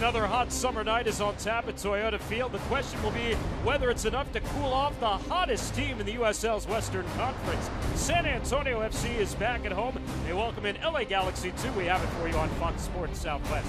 Another hot summer night is on tap at Toyota Field. The question will be whether it's enough to cool off the hottest team in the USL's Western Conference. San Antonio FC is back at home. They welcome in LA Galaxy 2. We have it for you on Fox Sports Southwest.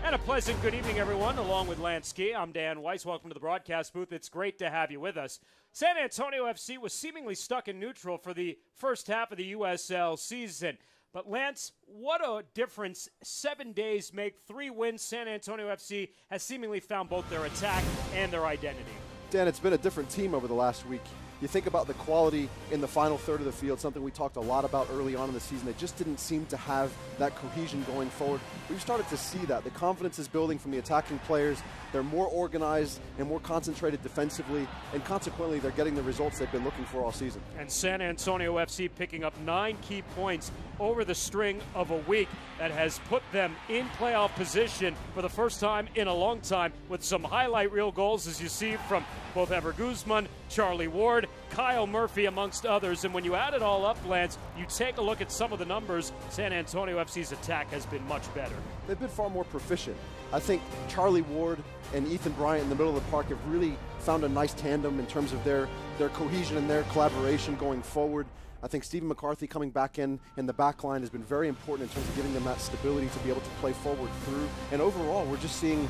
And a pleasant good evening, everyone. Along with Lance Key, I'm Dan Weiss. Welcome to the broadcast booth. It's great to have you with us. San Antonio FC was seemingly stuck in neutral for the first half of the USL season. But, Lance, what a difference 7 days make. 3 wins. San Antonio FC has seemingly found both their attack and their identity. Dan, it's been a different team over the last week. You think about the quality in the final third of the field, something we talked a lot about early on in the season. They just didn't seem to have that cohesion going forward. We've started to see that. The confidence is building from the attacking players. They're more organized and more concentrated defensively, and consequently, they're getting the results they've been looking for all season. And San Antonio FC picking up 9 key points over the string of a week that has put them in playoff position for the first time in a long time, with some highlight reel goals, as you see, from both Ever Guzman, Charlie Ward, Kyle Murphy, amongst others. And when you add it all up, Lance, you take a look at some of the numbers, San Antonio FC's attack has been much better. They've been far more proficient. I think Charlie Ward and Ethan Bryant in the middle of the park have really found a nice tandem in terms of their cohesion and their collaboration going forward. I think Stephen McCarthy coming back in the back line has been very important in terms of giving them that stability to be able to play forward through. And overall, we're just seeing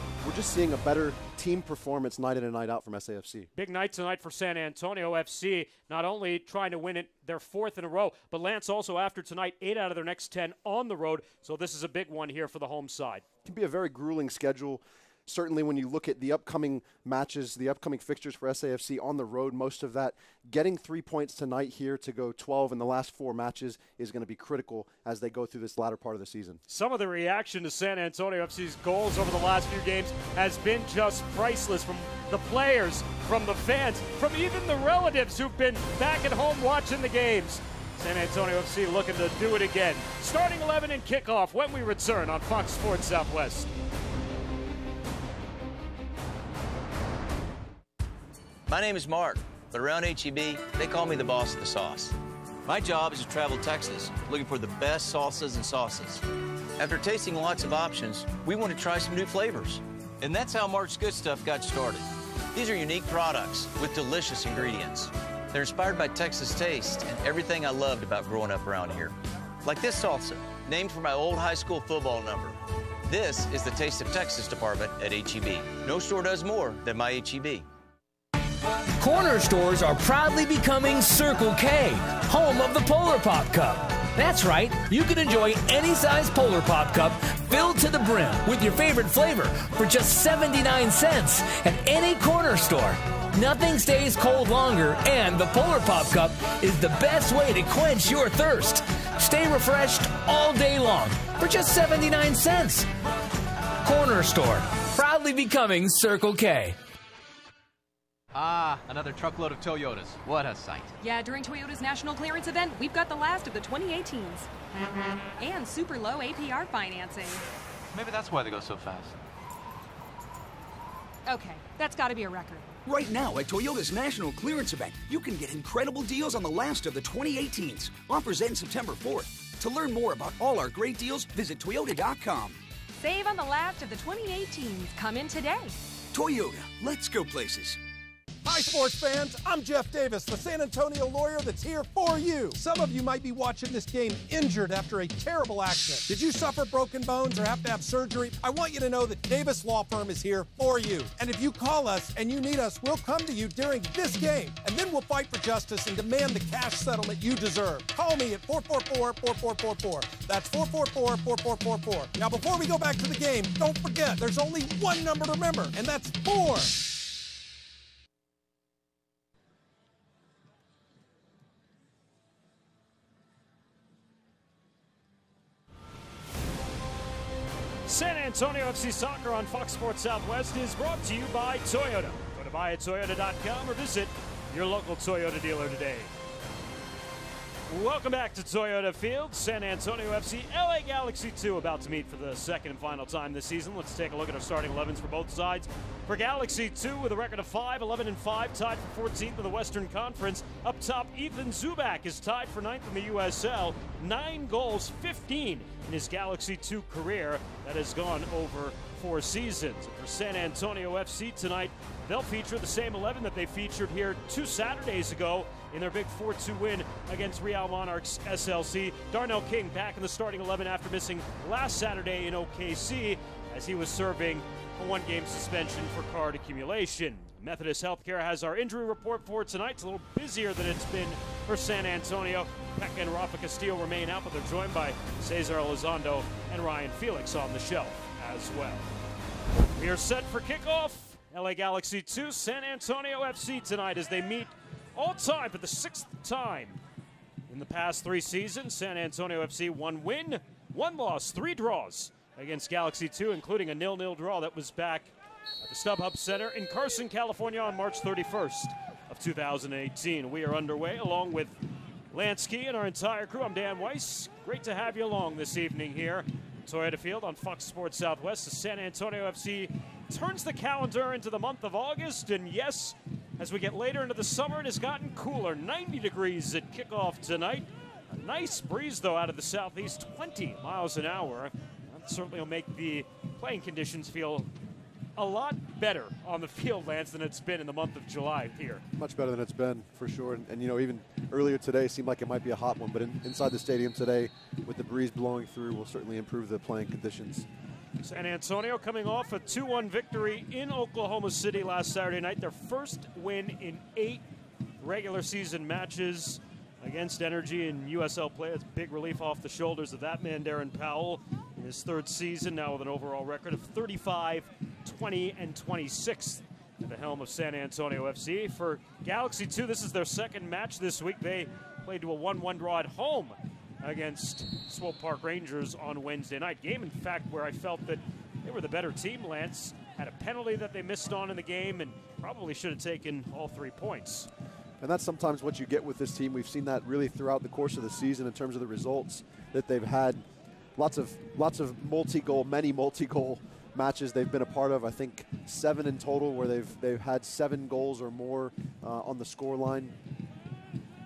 a better team performance night in and night out from SAFC. Big night tonight for San Antonio FC, not only trying to win it their 4th in a row, but Lance, also after tonight, 8 out of their next 10 on the road. So this is a big one here for the home side. It can be a very grueling schedule. Certainly when you look at the upcoming matches, the upcoming fixtures for SAFC on the road, most of that, getting 3 points tonight here to go 12 in the last 4 matches is going to be critical as they go through this latter part of the season. Some of the reaction to San Antonio FC's goals over the last few games has been just priceless, from the players, from the fans, from even the relatives who've been back at home watching the games. San Antonio FC looking to do it again. Starting 11 and kickoff when we return on Fox Sports Southwest. My name is Mark, but around HEB, they call me the boss of the sauce. My job is to travel Texas, looking for the best salsas and sauces. After tasting lots of options, we want to try some new flavors. And that's how Mark's Good Stuff got started. These are unique products with delicious ingredients. They're inspired by Texas taste and everything I loved about growing up around here. Like this salsa, named for my old high school football number. This is the Taste of Texas department at HEB. No store does more than my HEB. Corner stores are proudly becoming Circle K, home of the Polar Pop Cup. That's right, you can enjoy any size Polar Pop Cup filled to the brim with your favorite flavor for just 79 cents at any corner store. Nothing stays cold longer, and the Polar Pop Cup is the best way to quench your thirst. Stay refreshed all day long for just 79 cents. Corner store, proudly becoming Circle K. Ah, another truckload of Toyotas. What a sight. Yeah, during Toyota's national clearance event, we've got the last of the 2018s. And super low APR financing. Maybe that's why they go so fast. Okay, that's got to be a record. Right now at Toyota's national clearance event, you can get incredible deals on the last of the 2018s. Offers end September 4th. To learn more about all our great deals, visit Toyota.com. Save on the last of the 2018s. Come in today. Toyota, let's go places. Hi, sports fans. I'm Jeff Davis, the San Antonio lawyer that's here for you. Some of you might be watching this game injured after a terrible accident. Did you suffer broken bones or have to have surgery? I want you to know that Davis Law Firm is here for you. And if you call us and you need us, we'll come to you during this game. And then we'll fight for justice and demand the cash settlement you deserve. Call me at 444-4444. That's 444-4444. Now, before we go back to the game, don't forget, there's only one number to remember, and that's 4. San Antonio FC Soccer on Fox Sports Southwest is brought to you by Toyota. Go to buyatoyota.com or visit your local Toyota dealer today. Welcome back to Toyota Field. San Antonio FC, LA Galaxy 2 about to meet for the second and final time this season. Let's take a look at our starting 11s for both sides. For Galaxy 2 with a record of 5, 11-5, tied for 14th in the Western Conference. Up top, Ethan Zubak is tied for 9th in the USL. 9 goals, 15 in his Galaxy 2 career. That has gone over 4 seasons. For San Antonio FC tonight, they'll feature the same 11 that they featured here 2 Saturdays ago in their big 4-2 win against Real Monarchs SLC. Darnell King back in the starting 11 after missing last Saturday in OKC as he was serving a 1-game suspension for card accumulation. Methodist Healthcare has our injury report for tonight. It's a little busier than it's been for San Antonio. Peck and Rafa Castillo remain out, but they're joined by Cesar Elizondo and Ryan Felix on the shelf as well. We are set for kickoff. LA Galaxy 2, San Antonio FC tonight as they meet all time for the 6th time. In the past 3 seasons, San Antonio FC 1 win, 1 loss, 3 draws against Galaxy 2, including a 0-0 draw that was back at the StubHub Center in Carson, California on March 31st of 2018. We are underway along with Lance Key and our entire crew. I'm Dan Weiss. Great to have you along this evening here. Toyota Field on Fox Sports Southwest as San Antonio FC turns the calendar into the month of August. And yes, as we get later into the summer, it has gotten cooler. 90 degrees at kickoff tonight. A nice breeze, though, out of the southeast, 20 miles an hour. That certainly will make the playing conditions feel a lot better on the field, Lance, than it's been in the month of July here. Much better than it's been, for sure. And you know, even earlier today seemed like it might be a hot one, but inside the stadium today, with the breeze blowing through, will certainly improve the playing conditions. San Antonio coming off a 2-1 victory in Oklahoma City last Saturday night. Their first win in 8 regular season matches against Energy in USL play. It's big relief off the shoulders of that man, Darren Powell, in his 3rd season, now with an overall record of 35, 20, and 26 at the helm of San Antonio FC. For Galaxy 2, this is their 2nd match this week. They played to a 1-1 draw at home against Swope Park Rangers on Wednesday night. Game, in fact, where I felt that they were the better team. Lance had a penalty that they missed on in the game and probably should have taken all 3 points. And that's sometimes what you get with this team. We've seen that really throughout the course of the season in terms of the results that they've had. Lots of many multi-goal matches they've been a part of. I think 7 in total, where they've had 7 goals or more on the score line.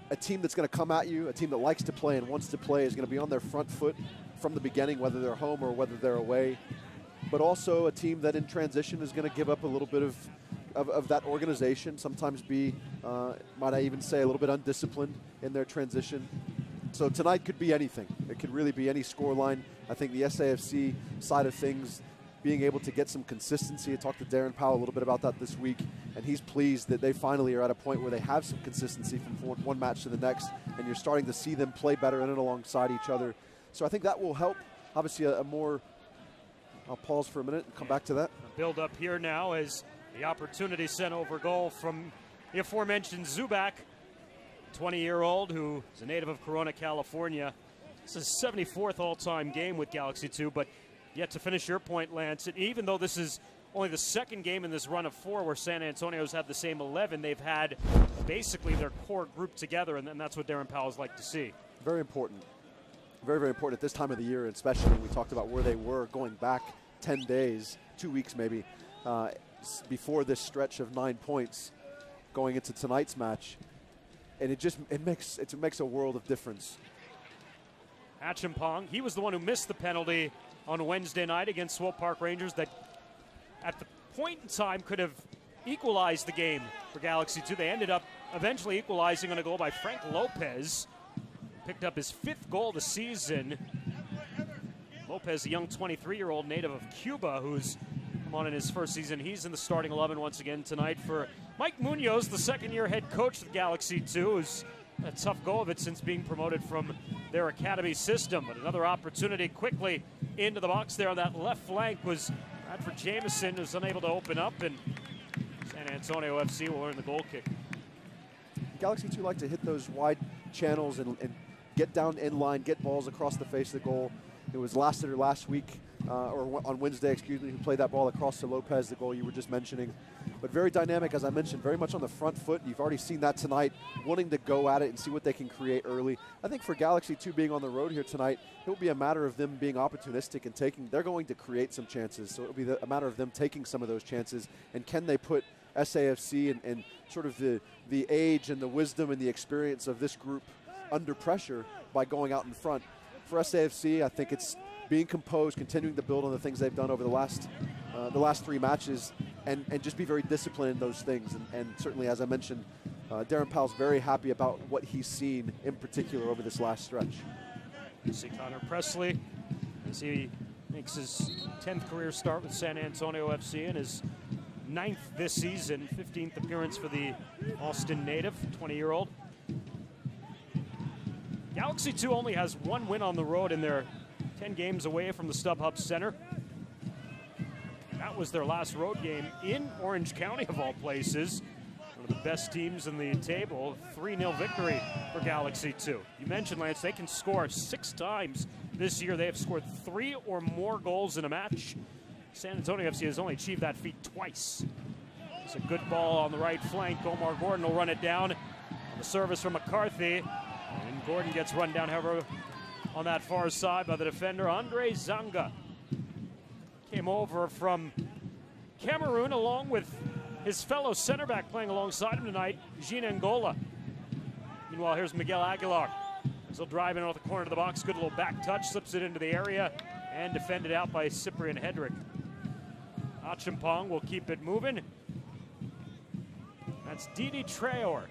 A team that's going to come at you, a team that likes to play and wants to play, is going to be on their front foot from the beginning, whether they're home or whether they're away. But also a team that in transition is going to give up a little bit of that organization, sometimes be, might I even say, a little bit undisciplined in their transition. So tonight could be anything. It could really be any scoreline. I think the SAFC side of things, being able to get some consistency. I talked to Darren Powell a little bit about that this week, and he's pleased that they finally are at a point where they have some consistency from one match to the next, and you're starting to see them play better in and alongside each other. So I think that will help. Obviously, a more, I'll pause for a minute and come back to that. A build up here now as the opportunity sent over goal from the aforementioned Zubak, 20-year-old who is a native of Corona, California. This is his 74th all-time game with Galaxy 2, but yet to finish your point, Lance, and even though this is only the 2nd game in this run of 4 where San Antonio's had the same 11, they've had basically their core group together, and that's what Darren Powell's like to see. Very important. Very, very important at this time of the year, especially when we talked about where they were going back 10 days, 2 weeks maybe, before this stretch of 9 points going into tonight's match. And it makes a world of difference. Achimpong, he was the one who missed the penalty on Wednesday night against Swope Park Rangers that at the point in time could have equalized the game for Galaxy 2. They ended up eventually equalizing on a goal by Frank Lopez. Picked up his 5th goal of the season. Lopez, a young 23-year-old native of Cuba who's come on in his 1st season. He's in the starting 11 once again tonight for Mike Munoz, the 2nd-year head coach of Galaxy 2, who's a tough go of it since being promoted from their academy system. But another opportunity quickly into the box there on that left flank was Bradford Jameson, who's unable to open up, and San Antonio FC will earn the goal kick. Galaxy 2 like to hit those wide channels and get down in line, get balls across the face of the goal. It was last week or on Wednesday, excuse me, who played that ball across to Lopez, the goal you were just mentioning. But very dynamic, as I mentioned, very much on the front foot. You've already seen that tonight, wanting to go at it and see what they can create early. I think for Galaxy 2 being on the road here tonight, it will be a matter of them being opportunistic and they're going to create some chances. So it will be a matter of them taking some of those chances. And can they put SAFC and sort of the age and the wisdom and the experience of this group under pressure by going out in front. For SAFC, I think it's being composed, continuing to build on the things they've done over the last 3 matches, and just be very disciplined in those things. And certainly, as I mentioned, Darren Powell's very happy about what he's seen in particular over this last stretch. You see Connor Presley as he makes his 10th career start with San Antonio FC and his 9th this season, 15th appearance for the Austin native, 20-year-old. Galaxy 2 only has 1 win on the road, and they're 10 games away from the StubHub Center. That was their last road game in Orange County, of all places. One of the best teams in the table. 3-0 victory for Galaxy 2. You mentioned, Lance, they can score 6 times this year. They have scored 3 or more goals in a match. San Antonio FC has only achieved that feat twice. It's a good ball on the right flank. Omar Gordon will run it down on the service from McCarthy. And Gordon gets run down, however, on that far side by the defender, Andre Zanga. Came over from Cameroon along with his fellow center back playing alongside him tonight, Jean Angola. Meanwhile, here's Miguel Aguilar. He'll drive in off the corner of the box. Good little back touch, slips it into the area, and defended out by Cyprian Hedrick. Achimpong will keep it moving. That's Didi Traore,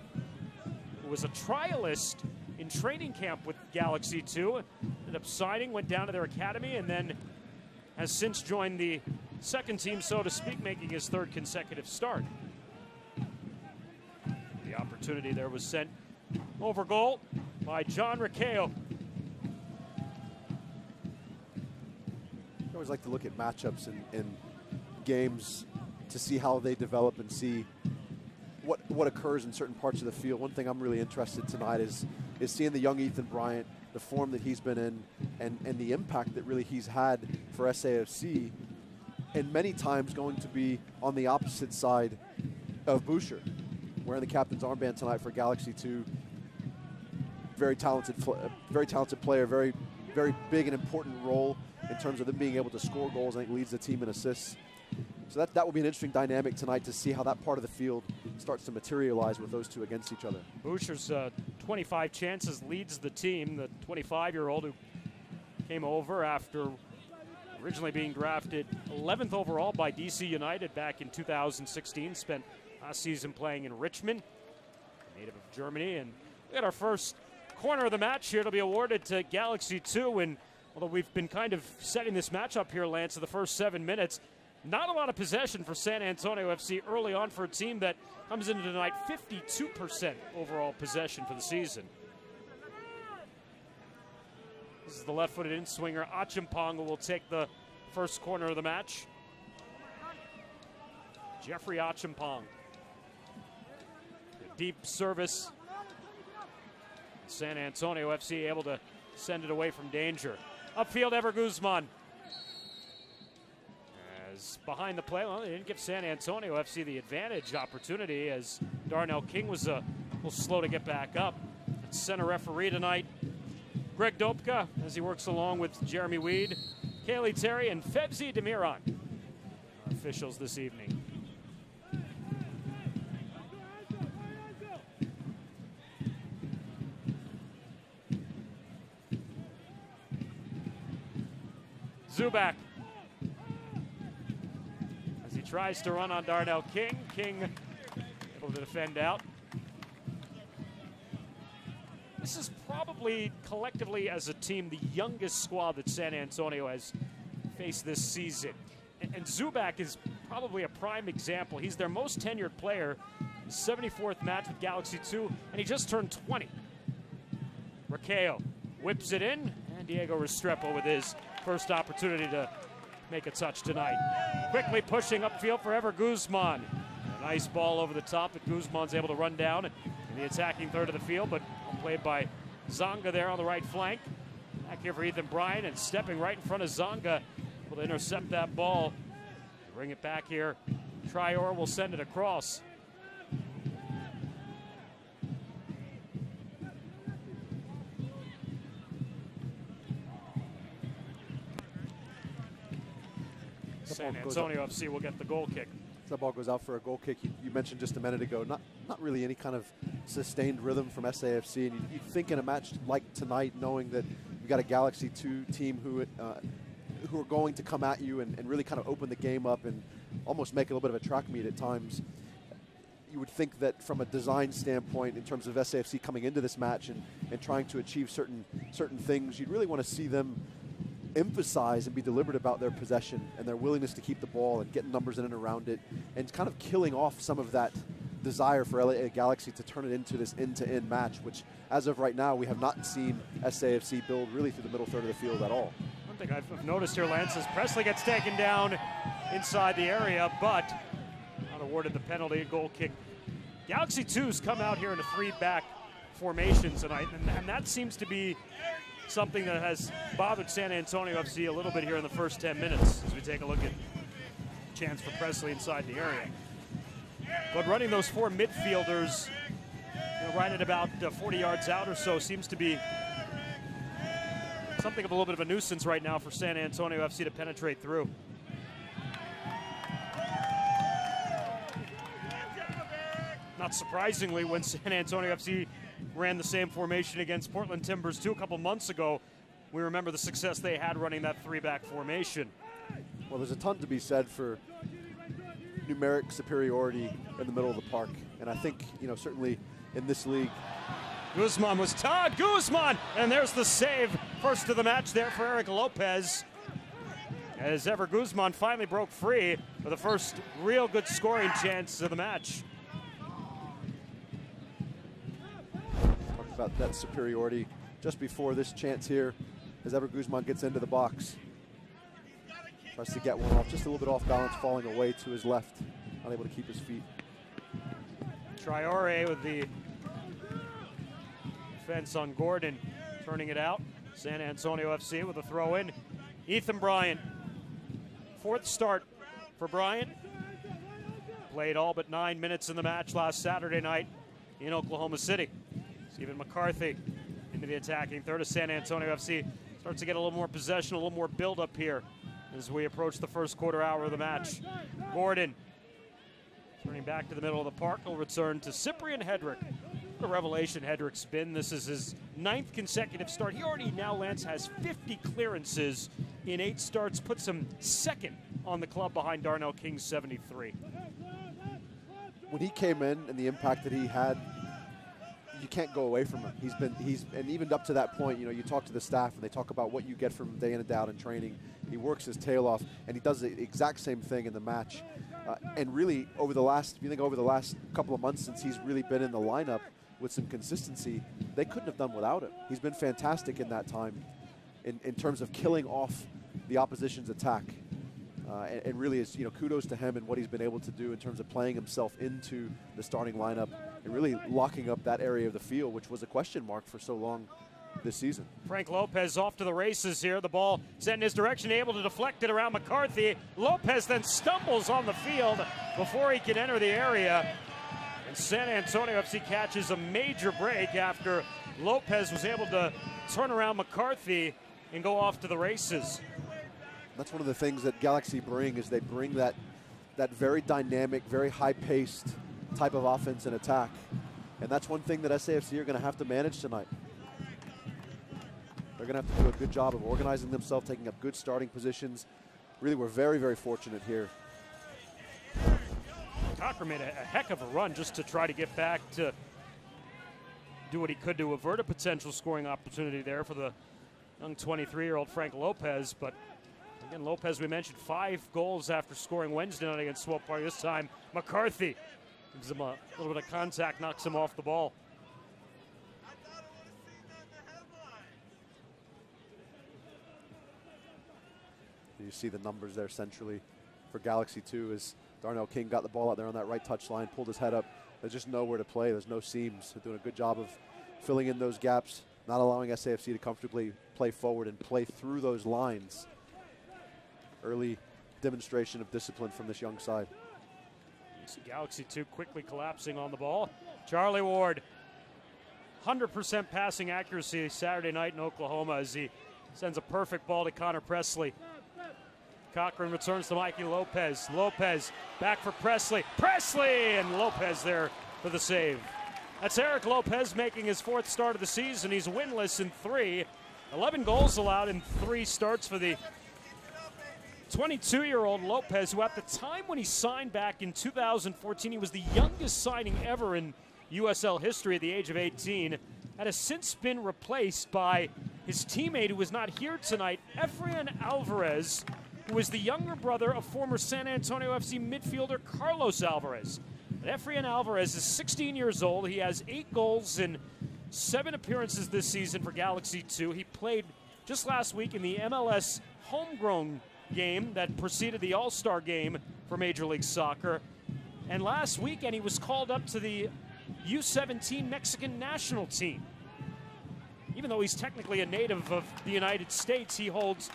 who was a trialist in training camp with Galaxy 2. Ended up signing, went down to their academy, and then has since joined the second team, so to speak, making his 3rd consecutive start. The opportunity there was sent over goal by John Riccio. I always like to look at matchups in games to see how they develop and see what occurs in certain parts of the field. One thing I'm really interested tonight is seeing the young Ethan Bryant, the form that he's been in, and the impact that really he's had for SAFC, and many times going to be on the opposite side of Boucher, wearing the captain's armband tonight for Galaxy 2. Very talented player, very, very big and important role in terms of them being able to score goals. I think leads the team in assists. So that will be an interesting dynamic tonight to see how that part of the field starts to materialize with those two against each other. Boucher's 25 chances leads the team. The 25-year-old who came over after originally being drafted 11th overall by DC United back in 2016. Spent last season playing in Richmond, native of Germany. And we got our first corner of the match here. It'll be awarded to Galaxy 2. And although we've been kind of setting this match up here, Lance, in the first 7 minutes, not a lot of possession for San Antonio FC early on for a team that comes into tonight 52% overall possession for the season. This is the left-footed in-swinger Achimpong, who will take the first corner of the match. Jeffrey Achimpong. A deep service. San Antonio FC able to send it away from danger. Upfield, Ever Guzman. Behind the play, well, they didn't give San Antonio FC the advantage opportunity as Darnell King was a little slow to get back up. It's center referee tonight, Greg Dopka, as he works along with Jeremy Weed, Kaylee Terry, and Febzi Demiron, our officials this evening. Zubak. Tries to run on Darnell King. King able to defend out. This is probably collectively as a team the youngest squad that San Antonio has faced this season. And Zubak is probably a prime example. He's their most tenured player. His 74th match with Galaxy 2, and he just turned 20. Riccio whips it in, and Diego Restrepo with his first opportunity to make a touch tonight. Quickly pushing upfield for Ever Guzman. A nice ball over the top that Guzman's able to run down in the attacking third of the field, but played by Zonga there on the right flank. Back here for Ethan Bryant, and stepping right in front of Zonga able to intercept that ball. Bring it back here. Traore will send it across. San Antonio FC will get the goal kick. That ball goes out for a goal kick. You mentioned just a minute ago, not really any kind of sustained rhythm from SAFC. And you think in a match like tonight, knowing that you've got a Galaxy 2 team who are going to come at you and really kind of open the game up and almost make it a little bit of a track meet at times, you would think that from a design standpoint, in terms of SAFC coming into this match and trying to achieve certain things, you'd really want to see them emphasize and be deliberate about their possession and their willingness to keep the ball and get numbers in and around it, and kind of killing off some of that desire for LA Galaxy to turn it into this end-to-end match, which as of right now we have not seen SAFC build really through the middle third of the field at all. One thing I've noticed here, Lance, is Presley gets taken down inside the area, but not awarded the penalty. Goal kick. Galaxy 2's come out here in a 3-back formation tonight, and that seems to be something that has bothered San Antonio FC a little bit here in the first 10 minutes as we take a look at chance for Presley inside the area. But running those 4 midfielders right at about 40 yards out or so seems to be something of a little bit of a nuisance right now for San Antonio FC to penetrate through. Not surprisingly, when San Antonio FC ran the same formation against Portland Timbers 2 a couple months ago, we remember the success they had running that 3-back formation. Well, there's a ton to be said for numeric superiority in the middle of the park, and I think, certainly in this league. Guzman was Todd Guzman, and there's the save. First of the match there for Eric Lopez, as Ever Guzman finally broke free for the first real good scoring chance of the match. Talked about that superiority just before this chance here, as Ever Guzman gets into the box. Tries to get one off, just a little bit off balance, falling away to his left, unable to keep his feet. Traore with the defense on Gordon, turning it out. San Antonio FC with a throw in. Ethan Bryant, 4th start for Bryant. Played all but 9 minutes in the match last Saturday night in Oklahoma City. Stephen McCarthy into the attacking third of San Antonio FC. Starts to get a little more possession, a little more build-up here as we approach the first quarter hour of the match. Gordon turning back to the middle of the park. Will return to Cyprian Hedrick. What a revelation Hedrick's been. This is his 9th consecutive start. He already now, Lance, has 50 clearances in 8 starts. Puts him 2nd on the club behind Darnell King's 73. When he came in and the impact that he had, you can't go away from him. And even up to that point, you talk to the staff and they talk about what you get from him day in and out in training. He works his tail off, and he does the exact same thing in the match. And really, if you think over the last couple of months since he's really been in the lineup with some consistency, they couldn't have done without him. He's been fantastic in that time in terms of killing off the opposition's attack. And really, is kudos to him and what he's been able to do in terms of playing himself into the starting lineup and really locking up that area of the field, which was a question mark for so long this season. Frank Lopez off to the races here. The ball sent in his direction, able to deflect it around McCarthy. Lopez then stumbles on the field before he can enter the area. And San Antonio FC catches a major break after Lopez was able to turn around McCarthy and go off to the races. That's one of the things that Galaxy bring, is they bring that very dynamic, very high-paced type of offense and attack. And that's one thing that SAFC are going to have to manage tonight. They're going to have to do a good job of organizing themselves, taking up good starting positions. Really, we're very, very fortunate here. Cocker made a heck of a run just to try to get back to do what he could to avert a potential scoring opportunity there for the young 23-year-old Frank Lopez. But again, Lopez, we mentioned, 5 goals after scoring Wednesday night against Swope Park. This time, McCarthy gives him a little bit of contact, knocks him off the ball. You see the numbers there centrally for Galaxy 2 as Darnell King got the ball out there on that right touch line, pulled his head up. There's just nowhere to play. There's no seams. They're doing a good job of filling in those gaps, not allowing SAFC to comfortably play forward and play through those lines. early demonstration of discipline from this young side. Galaxy 2 quickly collapsing on the ball. Charlie Ward, 100% passing accuracy Saturday night in Oklahoma as he sends a perfect ball to Connor Presley. Cochran returns to Mikey Lopez. Lopez back for Presley. Presley! And Lopez there for the save. That's Eric Lopez making his 4th start of the season. He's winless in 3. 11 goals allowed in 3 starts for the 22-year-old Lopez, who at the time when he signed back in 2014, he was the youngest signing ever in USL history at the age of 18, and has since been replaced by his teammate who was not here tonight, Efrain Alvarez, who is the younger brother of former San Antonio FC midfielder Carlos Alvarez. Efrain Alvarez is 16 years old. He has 8 goals in 7 appearances this season for Galaxy 2. He played just last week in the MLS homegrown game that preceded the All-Star game for Major League Soccer. And last weekend he was called up to the U17 Mexican national team. Even though he's technically a native of the United States, he holds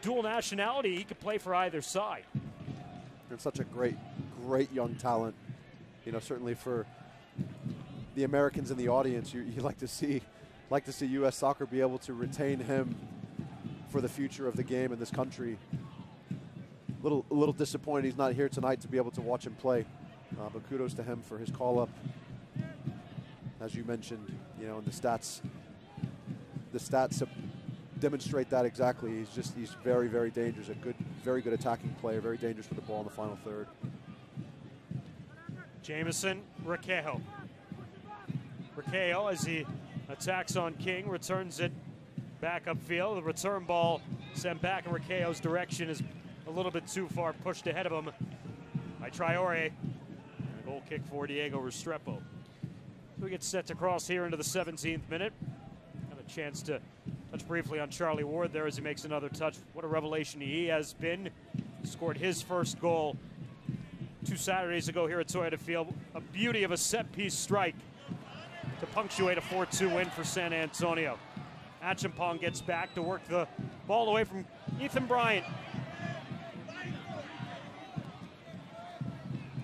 dual nationality. He could play for either side. And such a great young talent. You know, certainly for the Americans in the audience, you like to see U.S. soccer be able to retain him for the future of the game in this country. A little disappointed he's not here tonight to be able to watch him play, but kudos to him for his call-up. As you mentioned, you know, and the stats demonstrate that exactly. He's very, very dangerous. Very good attacking player. Very dangerous with the ball in the final third. Jamison Requejo. Requejo, as he attacks on King, returns it back upfield. The return ball sent back in Requejo's direction is a little bit too far, pushed ahead of him by Traore. And a goal kick for Diego Restrepo. We get set to cross here into the 17th minute. Have a chance to touch briefly on Charlie Ward there as he makes another touch. What a revelation he has been. Scored his first goal 2 Saturdays ago here at Toyota Field. A beauty of a set-piece strike to punctuate a 4-2 win for San Antonio. Achimpong gets back to work the ball away from Ethan Bryant.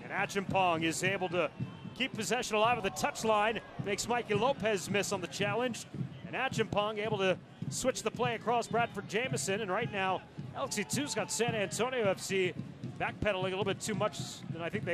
And Achimpong is able to keep possession alive at the touchline. Makes Mikey Lopez miss on the challenge. And Achimpong able to switch the play across Bradford Jamison. And right now, LC2's got San Antonio FC backpedaling a little bit too much than I think they.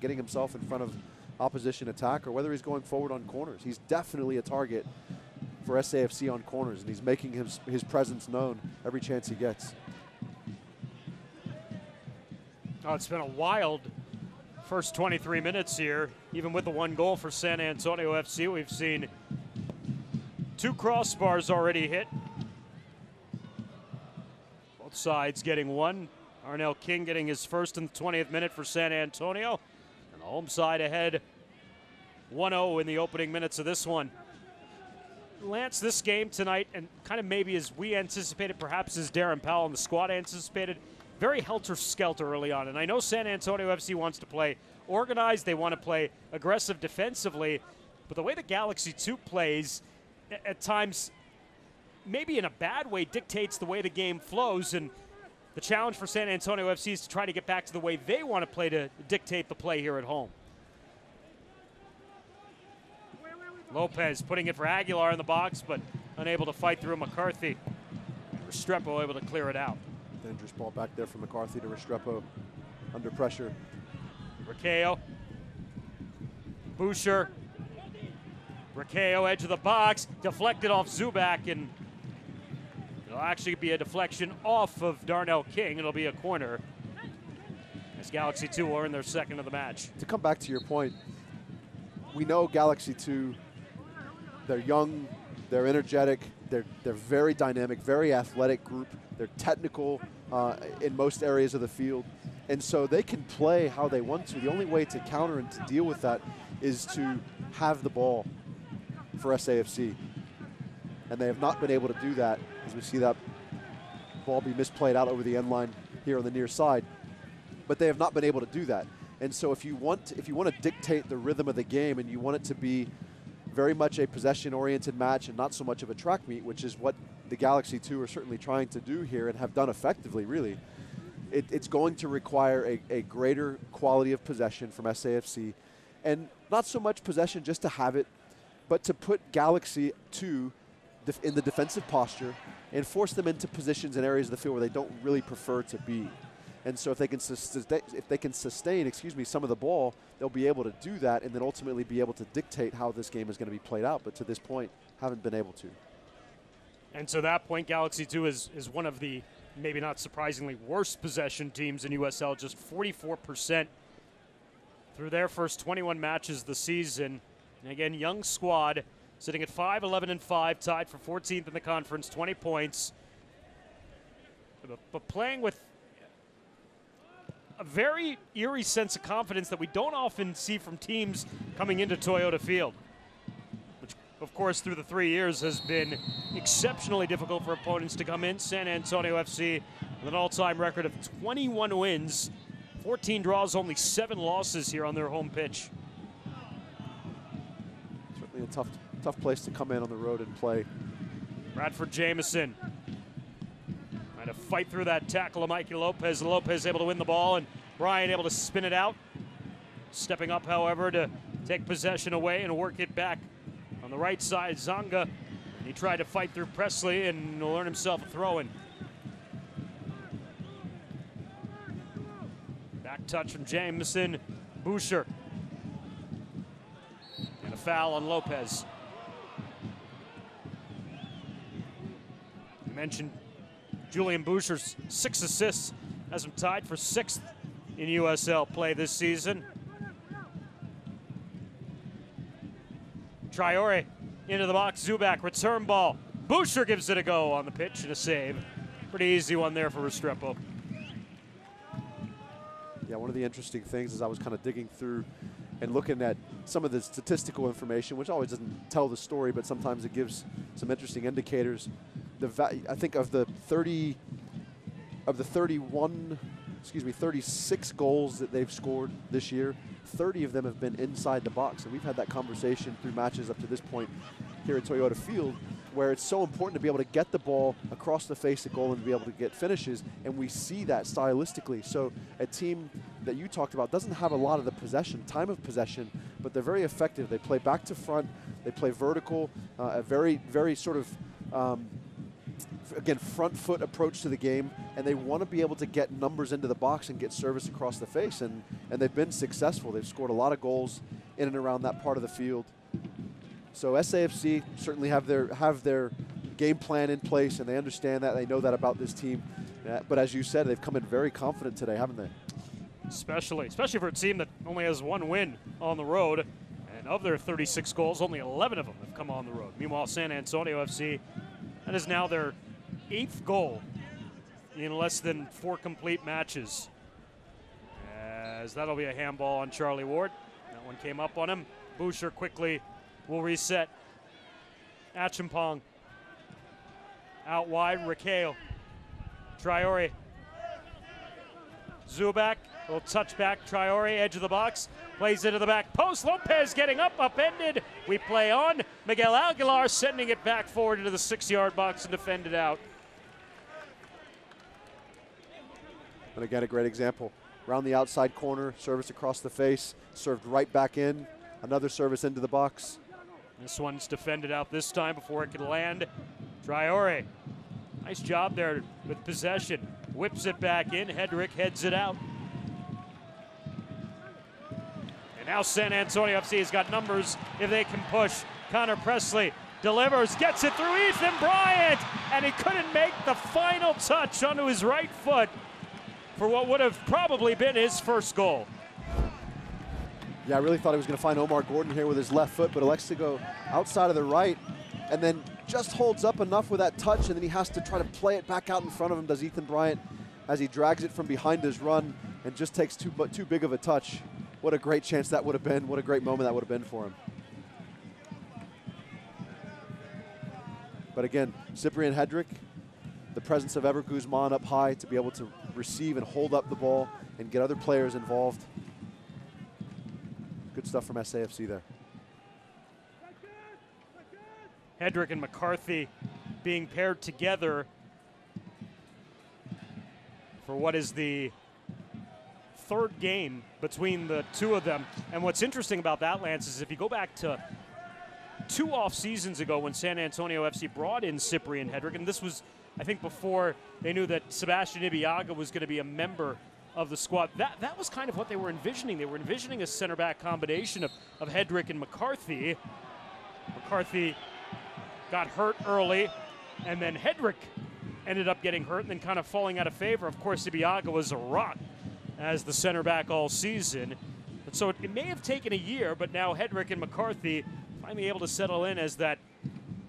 getting himself in front of opposition attack, or whether he's going forward on corners. He's definitely a target for SAFC on corners, and he's making his presence known every chance he gets. Oh, it's been a wild first 23 minutes here. Even with the 1 goal for San Antonio FC, we've seen 2 crossbars already hit. Both sides getting one. Darnell King getting his first in the 20th minute for San Antonio. And the home side ahead 1-0 in the opening minutes of this one. Lance, this game tonight, and kind of maybe as we anticipated, perhaps as Darren Powell and the squad anticipated, very helter-skelter early on. And I know San Antonio FC wants to play organized. They want to play aggressive defensively. But the way the Galaxy 2 plays, at times, maybe in a bad way, dictates the way the game flows. And the challenge for San Antonio FC is to try to get back to the way they want to play to dictate the play here at home. Lopez putting it for Aguilar in the box, but unable to fight through McCarthy. Restrepo able to clear it out. Dangerous ball back there from McCarthy to Restrepo under pressure. Raqueo. Boucher. Raqueo, edge of the box, deflected off Zubak, and it'll actually be a deflection off of Darnell King. It'll be a corner as Galaxy 2 will earn their second of the match. To come back to your point, we know Galaxy 2, they're young, they're energetic, they're very dynamic, very athletic group. They're technical in most areas of the field. And so they can play how they want to. The only way to counter and to deal with that is to have the ball for SAFC. And they have not been able to do that, as we see that ball be misplayed out over the end line here on the near side. But they have not been able to do that. And so if you want to dictate the rhythm of the game and you want it to be very much a possession-oriented match and not so much of a track meet, which is what the Galaxy 2 are certainly trying to do here and have done effectively, really, it's going to require a greater quality of possession from SAFC. And not so much possession just to have it, but to put Galaxy 2 in the defensive posture and force them into positions and areas of the field where they don't really prefer to be. And so if they can sustain, some of the ball, they'll be able to do that and then ultimately be able to dictate how this game is going to be played out. But to this point, haven't been able to. And to that point, Galaxy 2 is one of the, maybe not surprisingly, worst possession teams in USL, just 44% through their first 21 matches this season. And again, young squad sitting at 5-11-5, tied for 14th in the conference, 20 points. But playing with a very eerie sense of confidence that we don't often see from teams coming into Toyota Field, which, of course, through the 3 years has been exceptionally difficult for opponents to come in. San Antonio FC with an all-time record of 21 wins, 14 draws, only 7 losses here on their home pitch. Certainly a tough place to come in on the road and play. Bradford Jameson trying to fight through that tackle of Mikey Lopez. Lopez able to win the ball, and Bryant able to spin it out. Stepping up, however, to take possession away and work it back on the right side. Zonga, he tried to fight through Presley and will earn himself a throw-in. Back touch from Jameson. Boucher. And a foul on Lopez. You mentioned Julian Boucher's 6 assists, has him tied for 6th in USL play this season. Traore into the box, Zubak, return ball. Boucher gives it a go on the pitch and a save. Pretty easy one there for Restrepo. Yeah, one of the interesting things is I was kind of digging through and looking at some of the statistical information, which always doesn't tell the story, but sometimes it gives some interesting indicators. I think of the 36 goals that they've scored this year, 30 of them have been inside the box. And we've had that conversation through matches up to this point here at Toyota Field, where it's so important to be able to get the ball across the face of goal and be able to get finishes, and we see that stylistically. So a team that you talked about doesn't have a lot of the time of possession, but they're very effective. They play back to front, they play vertical, a very, very sort of again, front foot approach to the game, and they want to be able to get numbers into the box and get service across the face, and they've been successful. They've scored a lot of goals in and around that part of the field. So SAFC certainly have their game plan in place, and they understand that. They know that about this team. But as you said, they've come in very confident today, haven't they? Especially for a team that only has one win on the road. And of their 36 goals, only 11 of them have come on the road. Meanwhile, San Antonio FC, that is now their 8th goal in less than 4 complete matches. As that'll be a handball on Charlie Ward. That one came up on him. Boucher quickly will reset. Achimpong out wide. Raquel. Traore. Zubak. Little touchback. Traore, edge of the box. Plays into the back post. Lopez getting up, upended. We play on. Miguel Aguilar sending it back forward into the 6-yard box and defended out. And again, a great example. Around the outside corner, service across the face, served right back in. Another service into the box. This one's defended out this time before it could land. Traore. Nice job there with possession. Whips it back in. Hedrick heads it out. And now San Antonio FC has got numbers if they can push. Connor Presley delivers, gets it through Ethan Bryant, and he couldn't make the final touch onto his right foot for what would have probably been his first goal. Yeah, I really thought he was going to find Omar Gordon here with his left foot, but elects to go outside of the right and then just holds up enough with that touch, and then he has to try to play it back out in front of him, does Ethan Bryant, as he drags it from behind his run and just takes too big of a touch. What a great chance that would have been. What a great moment that would have been for him. But again, Cyprian Hedrick, the presence of Ever Guzman up high to be able to receive and hold up the ball and get other players involved. Good stuff from SAFC there. Hedrick and McCarthy being paired together for what is the 3rd game between the two of them. And what's interesting about that, Lance, is if you go back to 2 off seasons ago when San Antonio FC brought in Cyprian Hedrick, and this was, I think, before they knew that Sebastian Ibiaga was going to be a member of the squad. That was kind of what they were envisioning. They were envisioning a center-back combination of Hedrick and McCarthy. McCarthy got hurt early, and then Hedrick ended up getting hurt and then kind of falling out of favor. Of course, Ibiaga was a rock as the center back all season. And so it may have taken a year, but now Hedrick and McCarthy finally able to settle in as that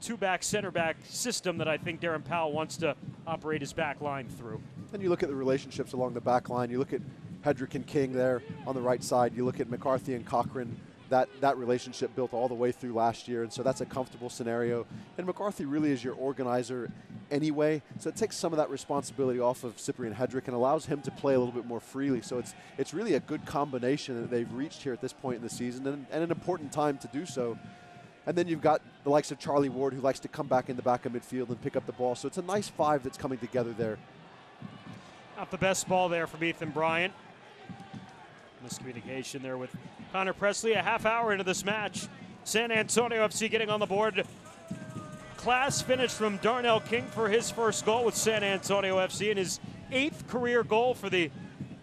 2-back center-back system that I think Darren Powell wants to operate his back line through. And you look at the relationships along the back line. You look at Hedrick and King there on the right side. You look at McCarthy and Cochran. That relationship built all the way through last year, and so that's a comfortable scenario. And McCarthy really is your organizer anyway, so it takes some of that responsibility off of Cyprian Hedrick and allows him to play a little bit more freely. So it's really a good combination that they've reached here at this point in the season, and an important time to do so. And then you've got the likes of Charlie Ward, who likes to come back in the back of midfield and pick up the ball. So it's a nice 5 that's coming together there. Not the best ball there from Ethan Bryant. Miscommunication there with Connor Presley. A half hour into this match, San Antonio FC getting on the board. Class finish from Darnell King for his first goal with San Antonio FC and his 8th career goal for the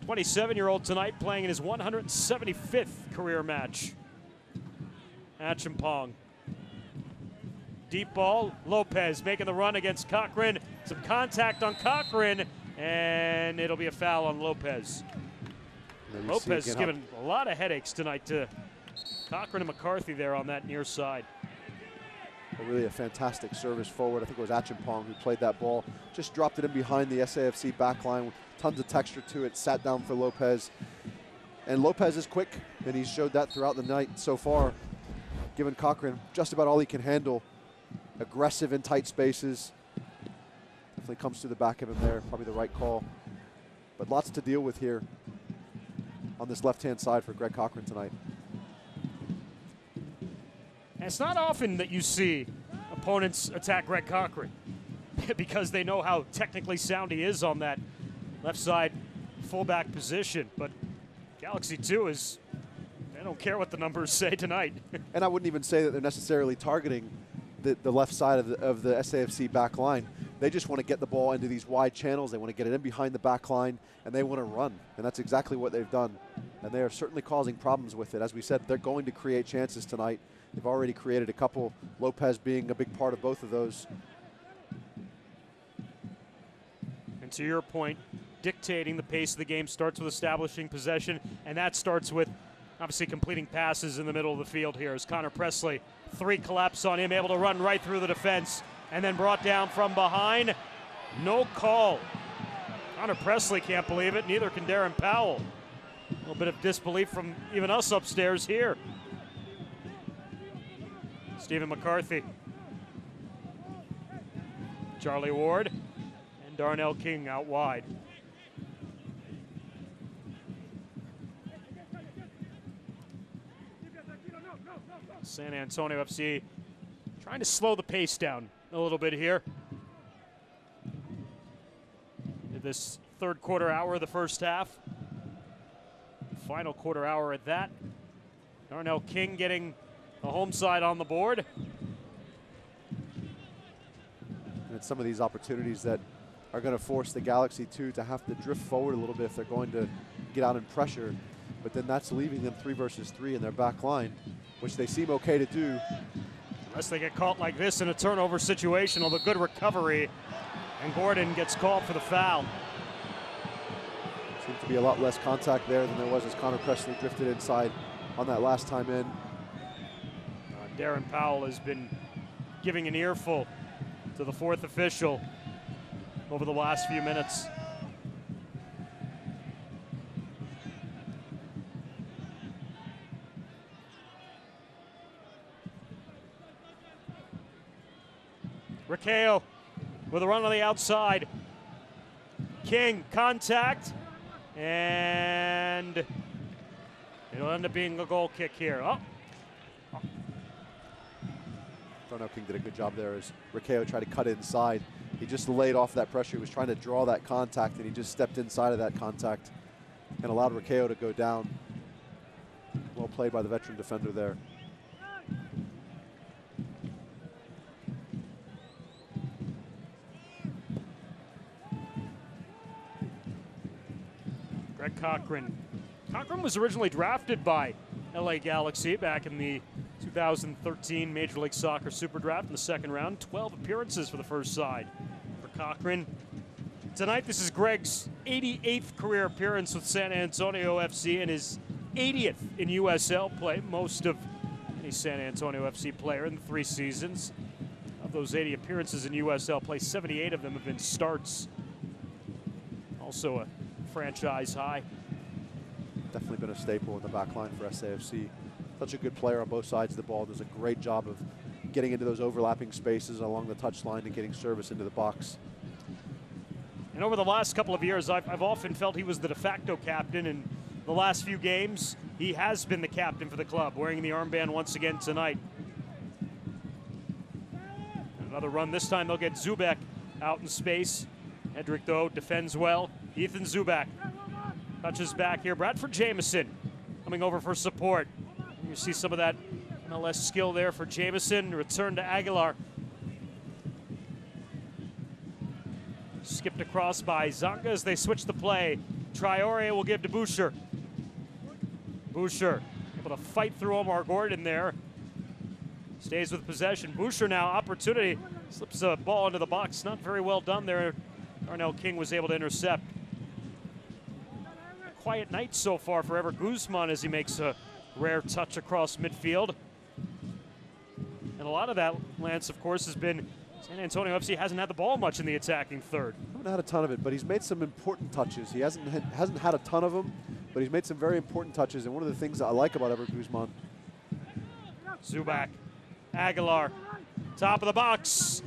27-year-old tonight, playing in his 175th career match. Achimpong. Deep ball, Lopez making the run against Cochran. Some contact on Cochran, and it'll be a foul on Lopez. Lopez is giving a lot of headaches tonight to Cochran and McCarthy there on that near side. Really a fantastic service forward. I think it was Achimpong who played that ball. Just dropped it in behind the SAFC back line with tons of texture to it. Sat down for Lopez. And Lopez is quick, and he's showed that throughout the night so far. Giving Cochran just about all he can handle. Aggressive in tight spaces. Definitely comes through the back of him there. Probably the right call. But lots to deal with here on this left-hand side for Greg Cochran tonight. And it's not often that you see opponents attack Greg Cochran because they know how technically sound he is on that left side fullback position. But Galaxy 2 is, they don't care what the numbers say tonight. And I wouldn't even say that they're necessarily targeting the left side of the SAFC back line. They just want to get the ball into these wide channels. They want to get it in behind the back line, and they want to run. And that's exactly what they've done. And they are certainly causing problems with it. As we said, they're going to create chances tonight. They've already created a couple, Lopez being a big part of both of those. And to your point, dictating the pace of the game starts with establishing possession, and that starts with obviously completing passes in the middle of the field here as Connor Presley, 3 collapse on him, able to run right through the defense, and then brought down from behind. No call. Connor Presley can't believe it, neither can Darren Powell. A little bit of disbelief from even us upstairs here. Stephen McCarthy, Charlie Ward, and Darnell King out wide. San Antonio FC trying to slow the pace down a little bit here. In this third quarter hour of the first half. Final quarter hour at that. Darnell King getting the home side on the board. And it's some of these opportunities that are going to force the Galaxy to have to drift forward a little bit if they're going to get out in pressure. But then that's leaving them 3 versus 3 in their back line, which they seem okay to do. Unless they get caught like this in a turnover situation, although good recovery. And Gordon gets called for the foul. Seems to be a lot less contact there than there was as Connor Presley drifted inside on that last time in. Darren Powell has been giving an earful to the 4th official over the last few minutes. Ricao with a run on the outside. King, contact, and it'll end up being a goal kick here. Oh. Darnell King did a good job there as Ricao tried to cut inside. He just laid off that pressure. He was trying to draw that contact, and he just stepped inside of that contact and allowed Ricao to go down. Well played by the veteran defender there. Greg Cochran. Cochran was originally drafted by LA Galaxy back in the 2013 Major League Soccer Super Draft in the second round. 12 appearances for the first side for Cochran. Tonight, this is Greg's 88th career appearance with San Antonio FC and his 80th in USL play. Most of any San Antonio FC player in the 3 seasons. Of those 80 appearances in USL play, 78 of them have been starts. Also a franchise high. Definitely been a staple in the back line for SAFC. Such a good player on both sides of the ball. Does a great job of getting into those overlapping spaces along the touchline and getting service into the box. And over the last couple of years, I've often felt he was the de facto captain. In the last few games, he has been the captain for the club, wearing the armband once again tonight. Another run. This time they'll get Zubek out in space. Hedrick, though, defends well. Ethan Zubak touches back here. Bradford Jameson coming over for support. You see some of that MLS skill there for Jameson. Return to Aguilar. Skipped across by Zonga as they switch the play. Traore will give to Boucher. Boucher able to fight through Omar Gordon there. Stays with possession. Boucher now, opportunity. Slips a ball into the box. Not very well done there. Darnell King was able to intercept. A quiet night so far for Ever Guzman as he makes a rare touch across midfield. And a lot of that, Lance, of course, has been San Antonio FC hasn't had the ball much in the attacking third. Haven't had a ton of it, but he's made some important touches. He hasn't had a ton of them, but he's made some very important touches. And one of the things that I like about Ever Guzman. Zubak, Aguilar, top of the box.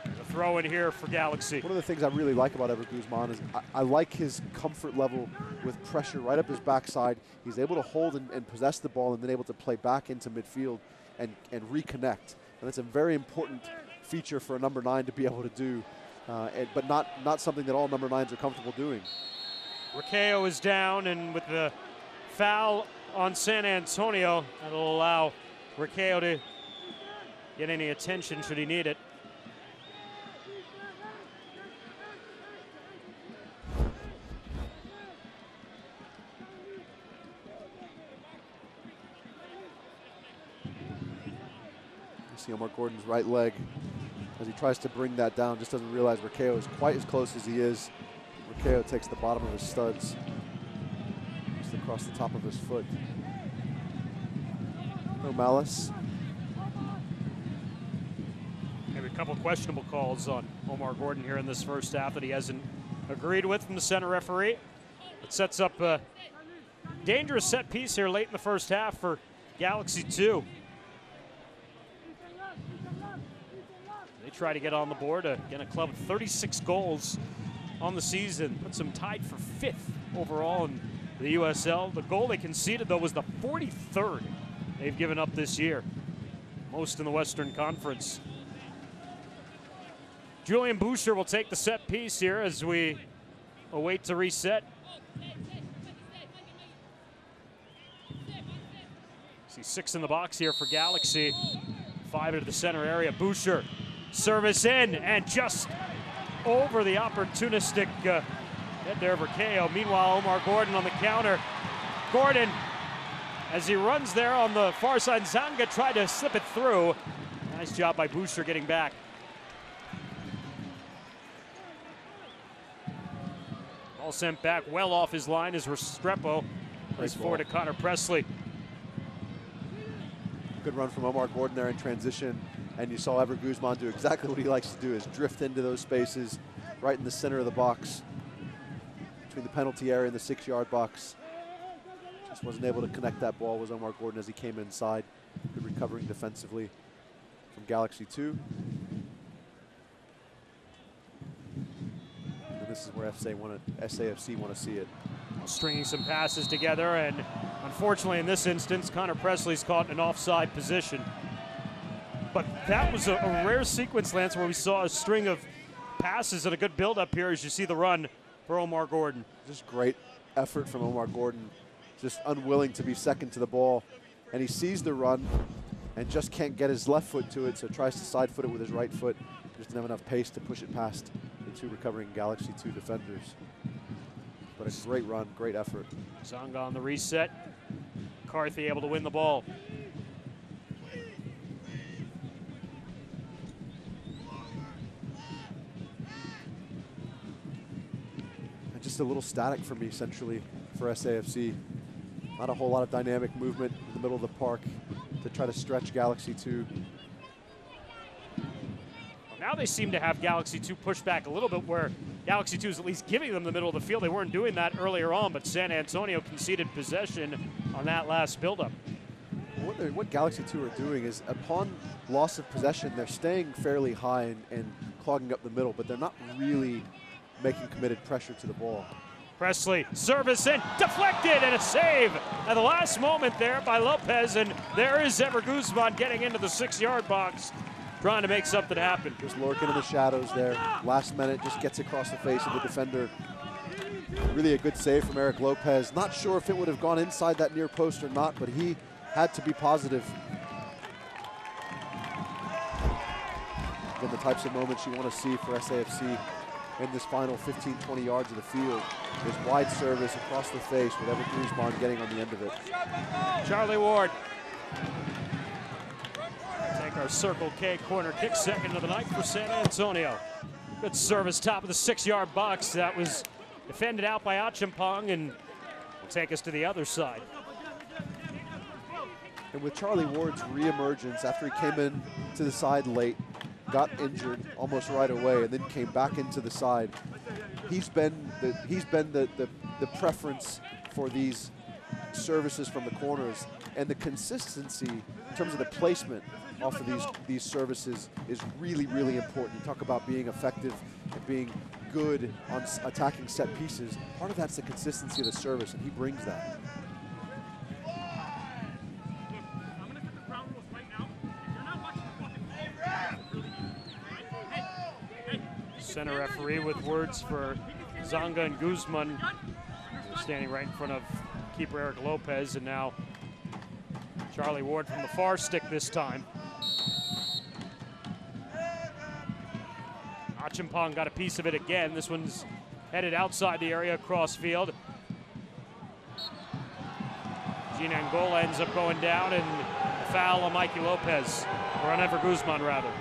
A throw in here for Galaxy. One of the things I really like about Ever Guzman is I like his comfort level with pressure right up his backside. He's able to hold and possess the ball and then able to play back into midfield and reconnect. And it's a very important feature for a number 9 to be able to do, but not something that all number 9s are comfortable doing. Ricao is down, and with the foul on San Antonio, that'll allow Ricao to get any attention should he need it. See Omar Gordon's right leg as he tries to bring that down, just doesn't realize Rakeo is quite as close as he is. Rakeo takes the bottom of his studs just across the top of his foot. No malice. Maybe a couple questionable calls on Omar Gordon here in this first half that he hasn't agreed with from the center referee. It sets up a dangerous set piece here late in the first half for Galaxy 2. They try to get on the board. Again, a club with 36 goals on the season. Puts them tied for 5th overall in the USL. The goal they conceded, though, was the 43rd they've given up this year. Most in the Western Conference. Julian Boucher will take the set piece here as we await to reset. See 6 in the box here for Galaxy. 5 into the center area. Boucher, service in, and just over the opportunistic head there for KO. Meanwhile, Omar Gordon on the counter. Gordon, as he runs there on the far side, Zanga tried to slip it through. Nice job by Boucher getting back. Ball sent back well off his line as Restrepo plays forward to Connor Presley. Good run from Omar Gordon there in transition, and you saw Ever Guzman do exactly what he likes to do, is drift into those spaces right in the center of the box, between the penalty area and the 6-yard box. Just wasn't able to connect that ball, was Omar Gordon as he came inside. Good recovering defensively from Galaxy 2. And this is where SAFC want to see it. Stringing some passes together, and unfortunately in this instance, Connor Presley's caught in an offside position. But that was a rare sequence, Lance, where we saw a string of passes and a good build-up here as you see the run for Omar Gordon. Just great effort from Omar Gordon, just unwilling to be second to the ball. And he sees the run and just can't get his left foot to it, so tries to side foot it with his right foot. Just didn't have enough pace to push it past the 2 recovering Galaxy 2 defenders. But a great run, great effort. Zanga on the reset. McCarthy able to win the ball. And just a little static for me centrally for SAFC. Not a whole lot of dynamic movement in the middle of the park to try to stretch Galaxy 2. Now they seem to have Galaxy 2 pushed back a little bit, where Galaxy 2 is at least giving them the middle of the field. They weren't doing that earlier on, but San Antonio conceded possession on that last buildup. What Galaxy 2 are doing is, upon loss of possession, they're staying fairly high and clogging up the middle, but they're not really making committed pressure to the ball. Presley, service in, deflected, and a save at the last moment there by Lopez, and there is Ever Guzman getting into the 6-yard box, trying to make something happen. Just lurking in the shadows there. Last minute, just gets across the face of the defender. Really a good save from Eric Lopez. Not sure if it would have gone inside that near post or not, but he had to be positive. Again, the types of moments you want to see for SAFC in this final 15, 20 yards of the field. This wide service across the face with Ever Guzman getting on the end of it. Charlie Ward. Take our Circle K corner kick, second of the night for San Antonio. Good service, top of the 6-yard box. That was defended out by Achimpong, and will take us to the other side. And with Charlie Ward's reemergence after he came in to the side late, got injured almost right away, and then came back into the side, he's been the preference for these services from the corners, and the consistency in terms of the placement off of these services is really, really important. You talk about being effective and being good on attacking set pieces. Part of that's the consistency of the service, and he brings that. Center referee with words for Zanga and Guzman. They're standing right in front of keeper Eric Lopez, and now Charlie Ward from the far stick this time. Achimpong got a piece of it again. This one's headed outside the area across field. Gene Angola ends up going down, and the foul on Mikey Lopez, or on Ever Guzman, rather.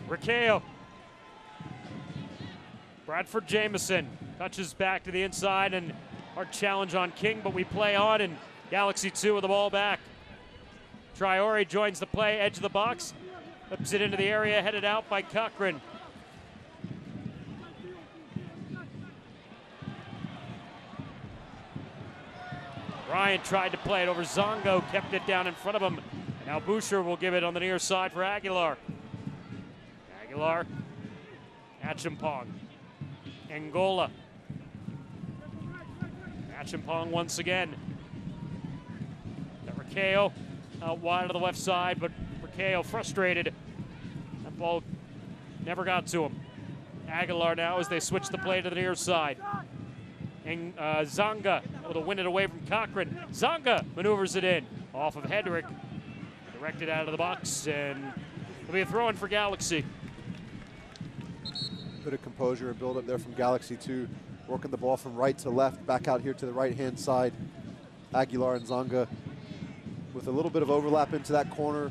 Rakeo. Bradford Jamison touches back to the inside, and our challenge on King, but we play on, and Galaxy 2 with the ball back. Traore joins the play, edge of the box, flips it into the area, headed out by Cochran. Ryan tried to play it over Zongo, kept it down in front of him. And now Boucher will give it on the near side for Aguilar. Aguilar, Achimpong, Angola. Achimpong once again. Rakeo out wide to the left side, but Rakeo frustrated. That ball never got to him. Aguilar now as they switch the play to the near side. And Zonga able to win it away from Cochran. Zonga maneuvers it in off of Hedrick. Directed out of the box, and it'll be a throw-in for Galaxy. Bit of composure and build up there from Galaxy 2. Working the ball from right to left, back out here to the right-hand side. Aguilar and Zonga with a little bit of overlap into that corner.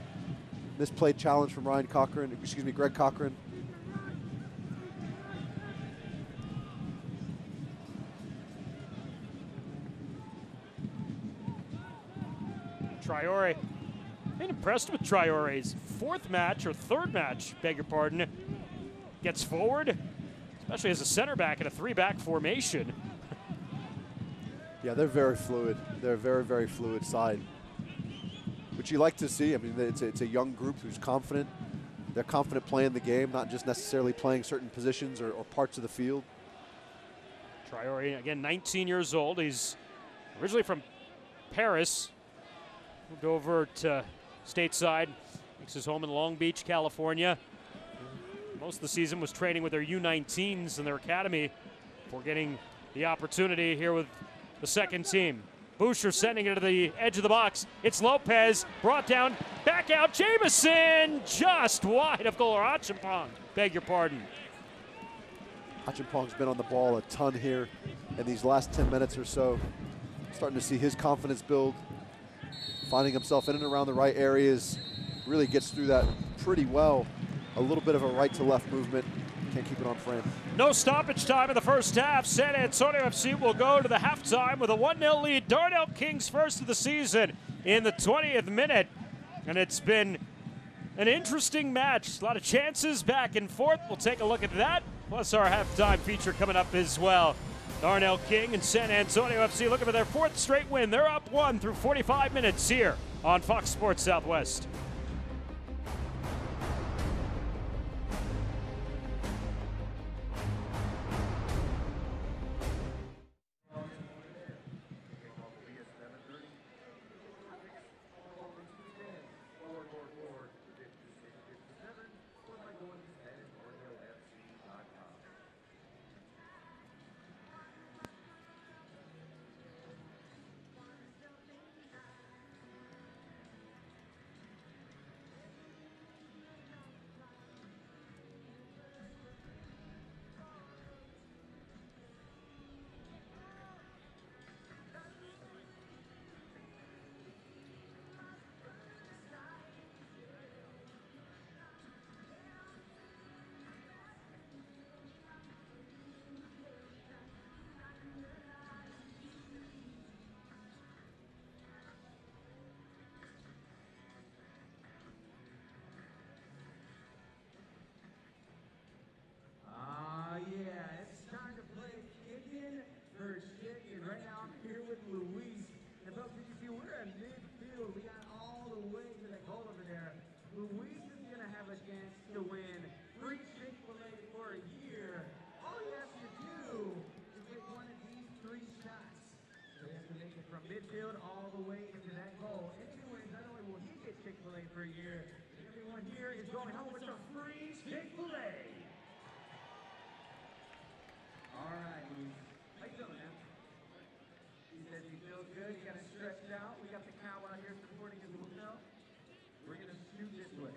Misplayed challenge from Greg Cochran. Traore. Been impressed with Traore's third match, beg your pardon. Gets forward, especially as a center back in a three-back formation. Yeah, they're very fluid. They're a very, very fluid side, which you like to see. I mean, it's a young group who's confident. They're confident playing the game, not just necessarily playing certain positions or parts of the field. Traore, again, 19 years old. He's originally from Paris, moved over to stateside, makes his home in Long Beach, California. Most of the season was training with their U19s in their academy before getting the opportunity here with the second team. Boucher sending it to the edge of the box. It's Lopez, brought down, back out, Jamison, just wide of goal, or Achimpong, beg your pardon. Achimpong's been on the ball a ton here in these last 10 minutes or so. Starting to see his confidence build, finding himself in and around the right areas, really gets through that pretty well. A little bit of a right to left movement, can't keep it on frame. No stoppage time in the first half. San Antonio FC will go to the halftime with a 1-0 lead. Darnell King's first of the season in the 20th minute. And it's been an interesting match. A lot of chances back and forth. We'll take a look at that, plus our halftime feature coming up as well. Darnell King and San Antonio FC looking for their fourth straight win. They're up 1 through 45 minutes here on Fox Sports Southwest. Midfield all the way into that goal. And if he wins, not only will he get Chick-fil-A for a year, everyone here is going home with some free Chick-fil-A. All right, Luis. How you doing, man? He says he feels good. He got it stretched out. We got the cow out here supporting his hotel. We're going to shoot this way.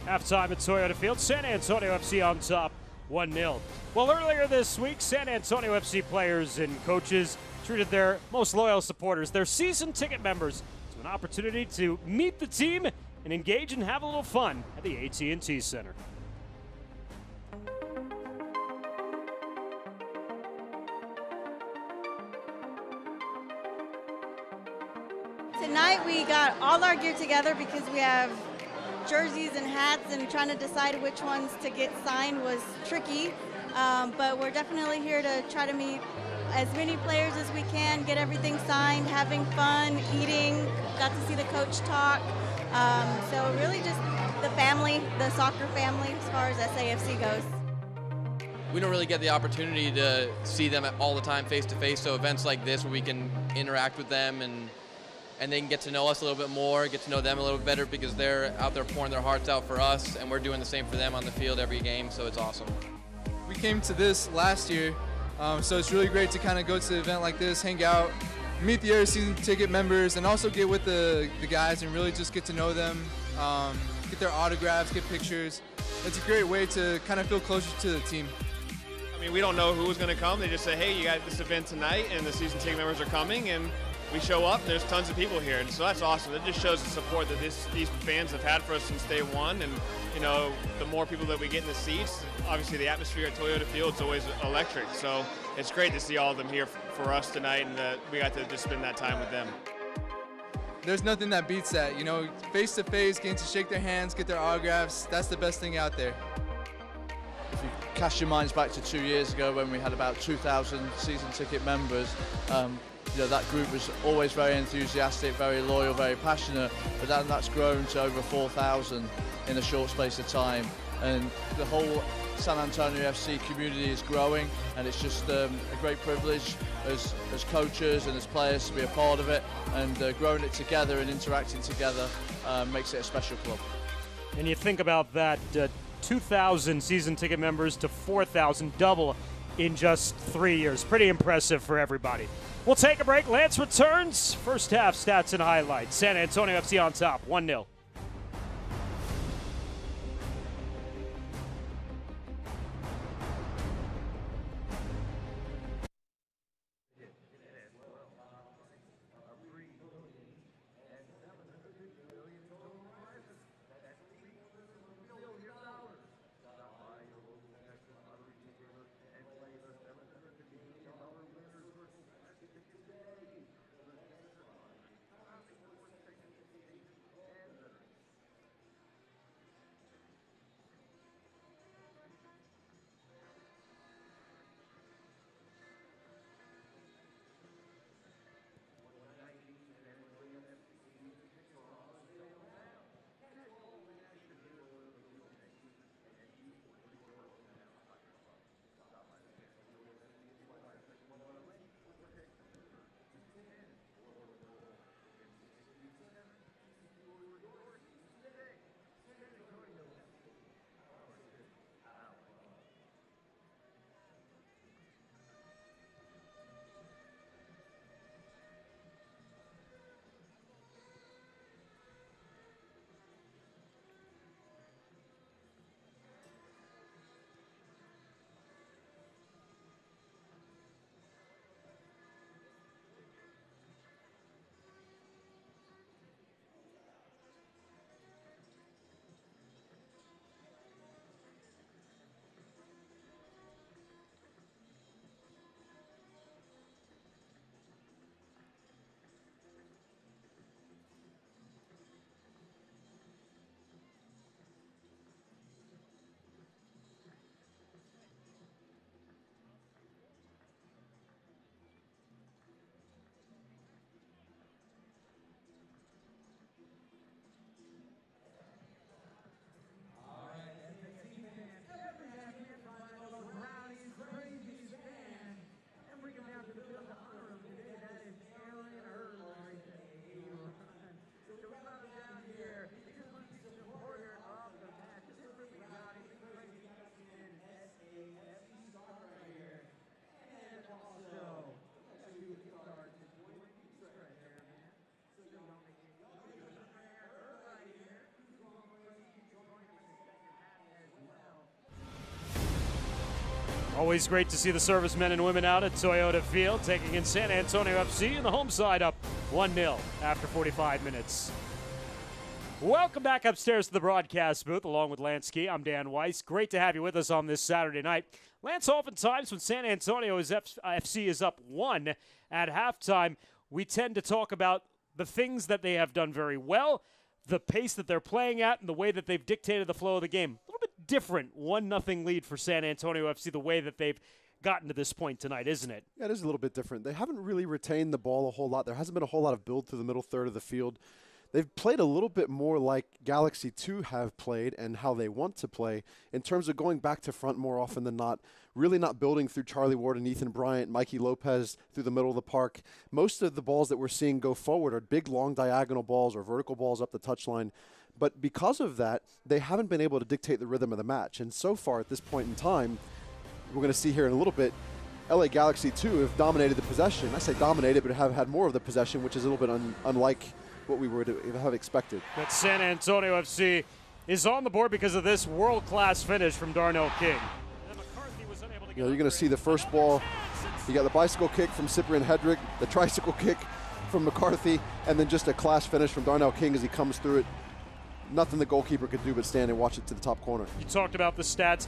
Halftime at Toyota Field, San Antonio FC on top, 1-0. Well, earlier this week, San Antonio FC players and coaches treated their most loyal supporters, their season ticket members, to an opportunity to meet the team and engage and have a little fun at the AT&T Center. Tonight we got all our gear together because we have jerseys and hats, and trying to decide which ones to get signed was tricky. But we're definitely here to try to meet as many players as we can, get everything signed, having fun, eating, got to see the coach talk. So really just the family, the soccer family as far as SAFC goes. We don't really get the opportunity to see them all the time face to face, so events like this where we can interact with them and they can get to know us a little bit more, get to know them a little bit better because they're out there pouring their hearts out for us and we're doing the same for them on the field every game, so it's awesome. We came to this last year, so it's really great to kind of go to an event like this, hang out, meet the other season ticket members, and also get with the guys and really just get to know them, get their autographs, get pictures. It's a great way to kind of feel closer to the team. I mean, we don't know who's going to come. They just say, hey, you got this event tonight, and the season ticket members are coming, and we show up, there's tons of people here, and so that's awesome. It just shows the support that these fans have had for us since day one, and you know, the more people that we get in the seats, obviously the atmosphere at Toyota Field is always electric, so it's great to see all of them here for us tonight, and we got to just spend that time with them. There's nothing that beats that, you know, face to face, getting to shake their hands, get their autographs, that's the best thing out there. If you cast your minds back to 2 years ago when we had about 2,000 season ticket members, you know, that group was always very enthusiastic, very loyal, very passionate, but then that's grown to over 4,000 in a short space of time. And the whole San Antonio FC community is growing, and it's just a great privilege as coaches and as players to be a part of it, and growing it together and interacting together makes it a special club. And you think about that, 2,000 season ticket members to 4,000, double in just 3 years. Pretty impressive for everybody. We'll take a break. Lance returns. First half stats and highlights. San Antonio FC on top, 1-0. Always great to see the servicemen and women out at Toyota Field, taking in San Antonio FC, and the home side up 1-0 after 45 minutes. Welcome back upstairs to the broadcast booth, along with Lance Key. I'm Dan Weiss. Great to have you with us on this Saturday night. Lance, oftentimes when San Antonio FC is up 1 at halftime, we tend to talk about the things that they have done very well, the pace that they're playing at, and the way that they've dictated the flow of the game. A little bit different 1-0 lead for San Antonio FC, the way that they've gotten to this point tonight, isn't it? Yeah, it is a little bit different. They haven't really retained the ball a whole lot. There hasn't been a whole lot of build through the middle third of the field. They've played a little bit more like Galaxy 2 have played and how they want to play in terms of going back to front more often than not, really not building through Charlie Ward and Ethan Bryant, Mikey Lopez through the middle of the park. Most of the balls that we're seeing go forward are big, long diagonal balls or vertical balls up the touchline. But because of that, they haven't been able to dictate the rhythm of the match. And so far at this point in time, we're going to see here in a little bit, LA Galaxy 2 have dominated the possession. I say dominated, but have had more of the possession, which is a little bit unlike what we would have expected. But San Antonio FC is on the board because of this world-class finish from Darnell King. You're going to see the first ball. You got the bicycle kick from Cyprian Hedrick, the tricycle kick from McCarthy, and then just a class finish from Darnell King as he comes through it. Nothing the goalkeeper could do but stand and watch it to the top corner. You talked about the stats.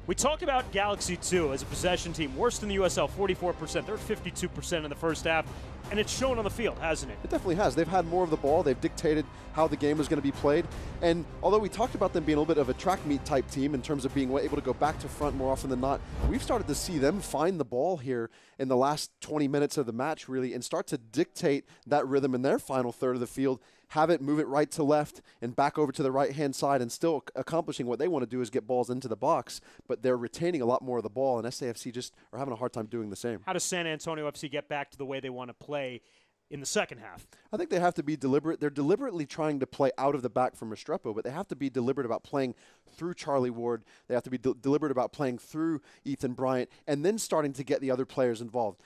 We talked about Galaxy 2 as a possession team. Worst in the USL, 44%. They're 52% in the first half. And it's shown on the field, hasn't it? It definitely has. They've had more of the ball. They've dictated how the game was going to be played. And although we talked about them being a little bit of a track meet type team in terms of being able to go back to front more often than not, we've started to see them find the ball here in the last 20 minutes of the match, really, and start to dictate that rhythm in their final third of the field, have it, move it right to left and back over to the right-hand side, and still accomplishing what they want to do is get balls into the box, but they're retaining a lot more of the ball, and SAFC just are having a hard time doing the same. How does San Antonio FC get back to the way they want to play in the second half? I think they have to be deliberate. They're deliberately trying to play out of the back from Restrepo, but they have to be deliberate about playing through Charlie Ward. They have to be deliberate about playing through Ethan Bryant, and then starting to get the other players involved.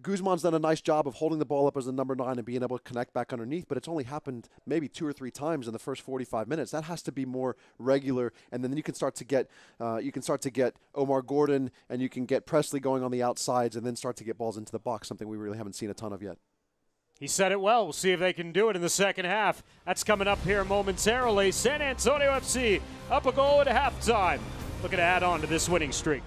Guzman's done a nice job of holding the ball up as a number 9 and being able to connect back underneath, but it's only happened maybe 2 or 3 times in the first 45 minutes. That has to be more regular, and then you can start to get Omar Gordon and you can get Presley going on the outsides, and then start to get balls into the box, something we really haven't seen a ton of yet. He said it well. We'll see if they can do it in the second half. That's coming up here momentarily. San Antonio FC up a goal at halftime, looking to add on to this winning streak.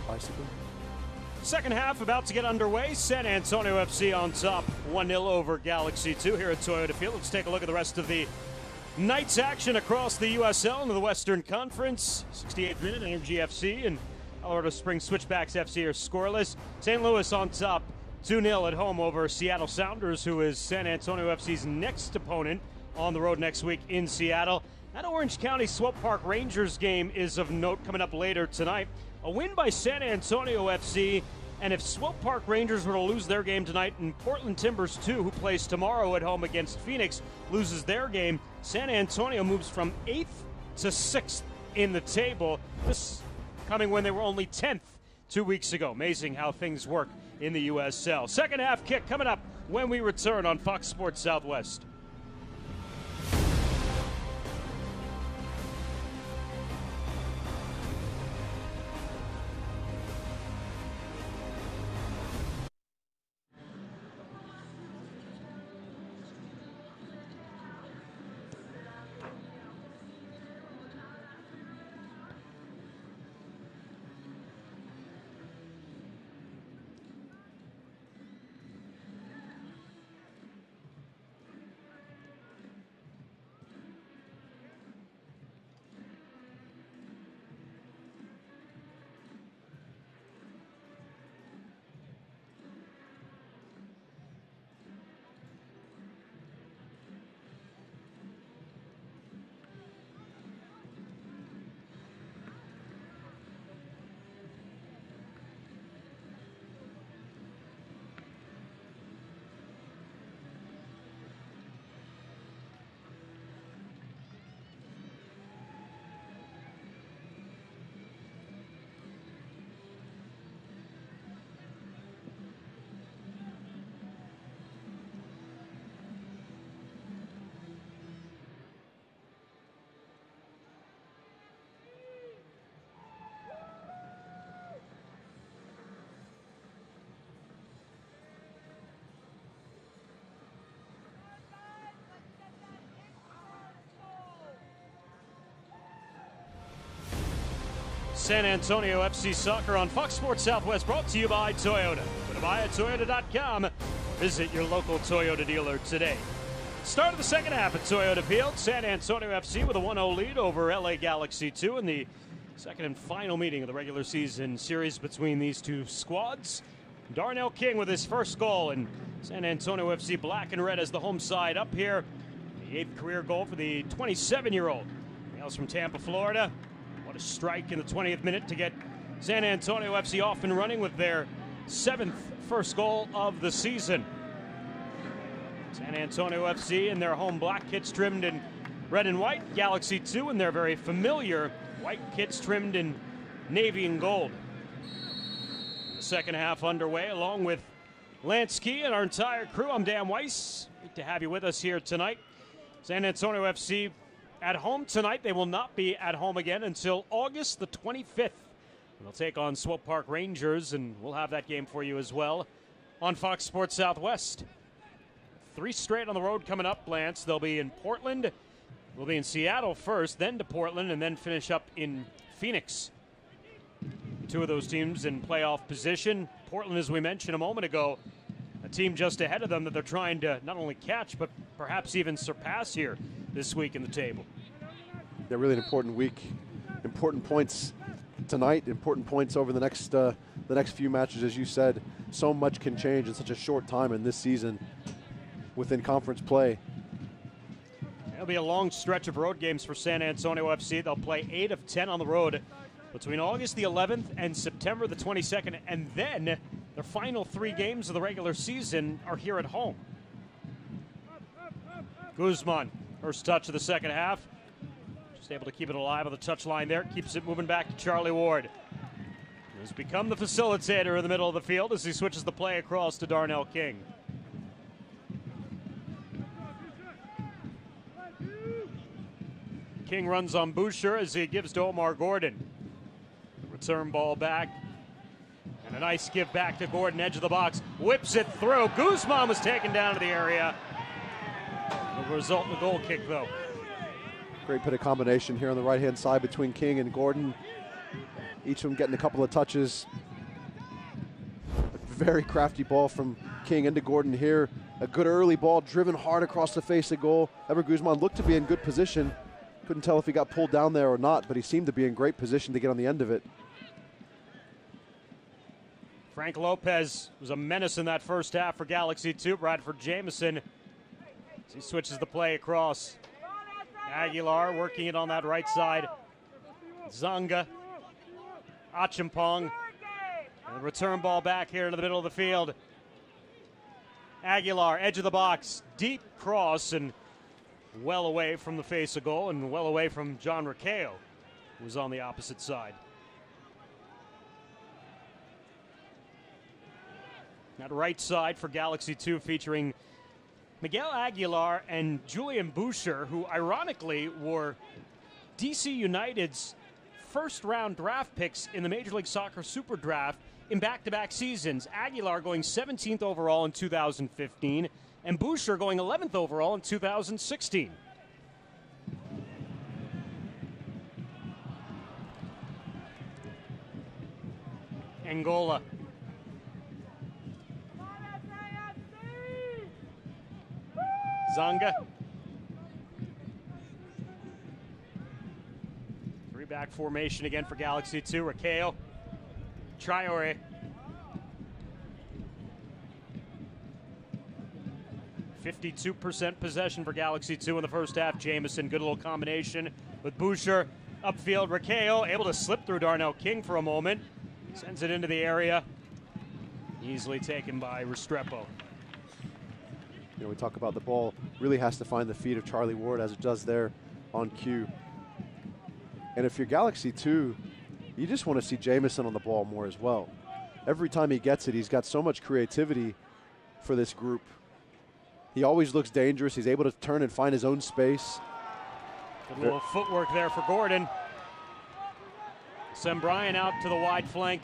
Bicycle. Second half about to get underway. San Antonio FC on top, 1-0 over Galaxy 2 here at Toyota Field. Let's take a look at the rest of the Night's action across the USL into the Western Conference. 68th minute, Energy FC and Colorado Springs Switchbacks FC are scoreless. St. Louis on top, 2-0 at home over Seattle Sounders, who is San Antonio FC's next opponent on the road next week in Seattle. That Orange County Swope Park Rangers game is of note coming up later tonight. A win by San Antonio FC, and if Swope Park Rangers were to lose their game tonight and Portland Timbers 2, who plays tomorrow at home against Phoenix, loses their game, San Antonio moves from 8th to 6th in the table. This coming when they were only 10th 2 weeks ago. Amazing how things work in the USL. Second half kick coming up when we return on Fox Sports Southwest. San Antonio FC Soccer on Fox Sports Southwest, brought to you by Toyota. Go to buyatoyota.com. Visit your local Toyota dealer today. Start of the second half at Toyota Field. San Antonio FC with a 1-0 lead over LA Galaxy 2 in the second and final meeting of the regular season series between these two squads. Darnell King with his first goal, and San Antonio FC black and red as the home side up here. The 8th career goal for the 27-year-old. Hails from Tampa, Florida. What a strike in the 20th minute to get San Antonio FC off and running with their 7th first goal of the season. San Antonio FC in their home black kits trimmed in red and white. Galaxy 2 in their very familiar white kits trimmed in navy and gold. The second half underway along with Lance Key and our entire crew. I'm Dan Weiss. Great to have you with us here tonight. San Antonio FC at home tonight. They will not be at home again until August the 25th. They'll take on Swope Park Rangers, and we'll have that game for you as well on Fox Sports Southwest. 3 straight on the road coming up, Lance. They'll be in Portland. We'll be in Seattle first, then to Portland, and then finish up in Phoenix. 2 of those teams in playoff position. Portland, as we mentioned a moment ago, a team just ahead of them that they're trying to not only catch, but perhaps even surpass here this week in the table. Yeah, really an important week. Important points tonight, important points over the next few matches. As you said, so much can change in such a short time in this season within conference play. It'll be a long stretch of road games for San Antonio FC. They'll play 8 of 10 on the road between August the 11th and September the 22nd, and then their final 3 games of the regular season are here at home. Guzman, first touch of the second half. Just able to keep it alive on the touchline there. Keeps it moving back to Charlie Ward, who has become the facilitator in the middle of the field as he switches the play across to Darnell King. King runs on Boucher as he gives to Omar Gordon. Return ball back. And a nice give back to Gordon, edge of the box. Whips it through. Guzman was taken down to the area. The result in the goal kick, though. Great bit of combination here on the right-hand side between King and Gordon. Each of them getting a couple of touches. A very crafty ball from King into Gordon here. A good early ball driven hard across the face of goal. Ever Guzman looked to be in good position. Couldn't tell if he got pulled down there or not, but he seemed to be in great position to get on the end of it. Frank Lopez was a menace in that first half for Galaxy 2. Bradford Jamison, as he switches the play across. Aguilar working it on that right side. Zanga, Achimpong, and the return ball back here into the middle of the field. Aguilar, edge of the box, deep cross, and well away from the face of goal and well away from John Ricao, who was on the opposite side. That right side for Galaxy 2 featuring Miguel Aguilar and Julian Boucher, who ironically were DC United's first-round draft picks in the Major League Soccer Super Draft in back-to-back seasons. Aguilar going 17th overall in 2015, and Boucher going 11th overall in 2016. Angola. Zanga. Three-back formation again for Galaxy 2. Ricao. Traore. %52 possession for Galaxy 2 in the first half. Jamison, good little combination with Boucher. Upfield, Ricao able to slip through Darnell King for a moment. Sends it into the area. Easily taken by Restrepo. You know, we talk about the ball really has to find the feet of Charlie Ward as it does there on cue. And if you're Galaxy 2, you just want to see Jamison on the ball more as well. Every time he gets it, he's got so much creativity for this group. He always looks dangerous. He's able to turn and find his own space. Good little footwork there for Gordon. Send Bryan out to the wide flank.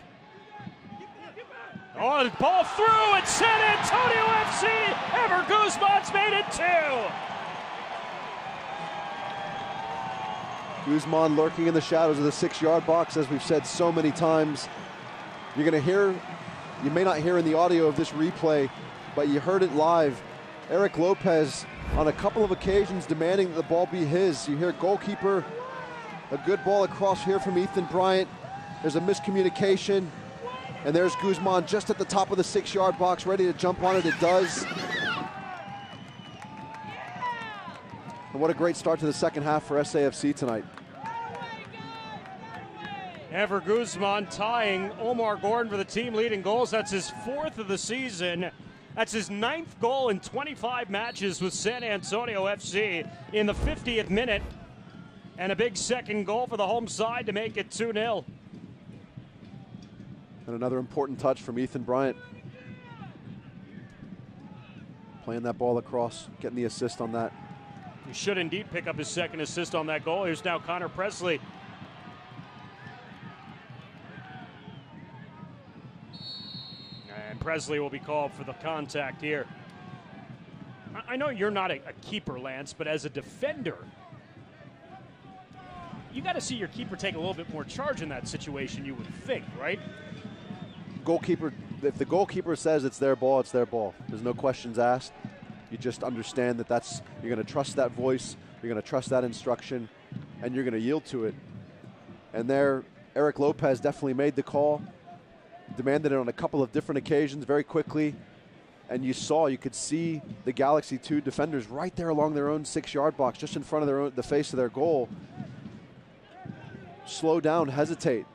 Oh, the ball through at San Antonio FC. Ever Guzman's made it 2. Guzman lurking in the shadows of the 6-yard box, as we've said so many times. You're going to hear, you may not hear in the audio of this replay, but you heard it live. Eric Lopez on a couple of occasions demanding that the ball be his. You hear goalkeeper, a good ball across here from Ethan Bryant. There's a miscommunication. And there's Guzman just at the top of the 6-yard box, ready to jump on it. It does. And what a great start to the second half for SAFC tonight. Ever Guzman tying Omar Gordon for the team leading goals. That's his 4th of the season. That's his 9th goal in 25 matches with San Antonio FC in the 50th minute. And a big second goal for the home side to make it 2-0. And another important touch from Ethan Bryant. Playing that ball across, getting the assist on that. He should indeed pick up his second assist on that goal. Here's now Connor Presley. And Presley will be called for the contact here. I know you're not a keeper, Lance, but as a defender, you got to see your keeper take a little bit more charge in that situation, you would think, right? Goalkeeper, if the goalkeeper says it's their ball, it's their ball. There's no questions asked. You just understand that you're going to trust that voice, you're going to trust that instruction, and you're going to yield to it. And there, Eric Lopez definitely made the call, demanded it on a couple of different occasions very quickly, and you could see the Galaxy 2 defenders right there along their own 6-yard box, just in front of the face of their goal. Slow down, hesitate,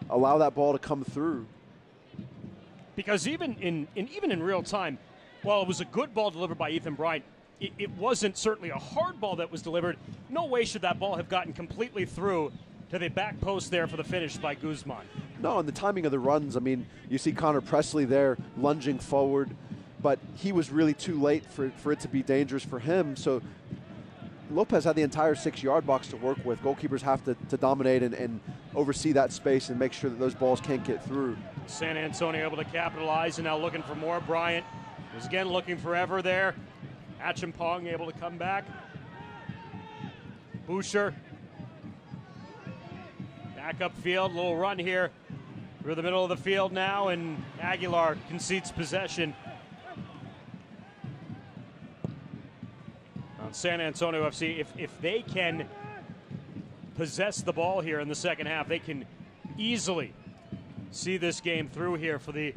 allow that ball to come through. Because even in real time, while it was a good ball delivered by Ethan Bryant, it wasn't certainly a hard ball that was delivered. No way should that ball have gotten completely through to the back post there for the finish by Guzman. No, and the timing of the runs, I mean, you see Connor Presley there lunging forward, but he was really too late for it to be dangerous for him. So Lopez had the entire 6-yard box to work with. Goalkeepers have to dominate and oversee that space and make sure that those balls can't get through. San Antonio able to capitalize and now looking for more. Bryant was again looking for Ever there. Achimpong able to come back. Boucher. Back upfield, little run here through the middle of the field now, and Aguilar concedes possession. San Antonio FC, if they can possess the ball here in the second half, they can easily see this game through here for the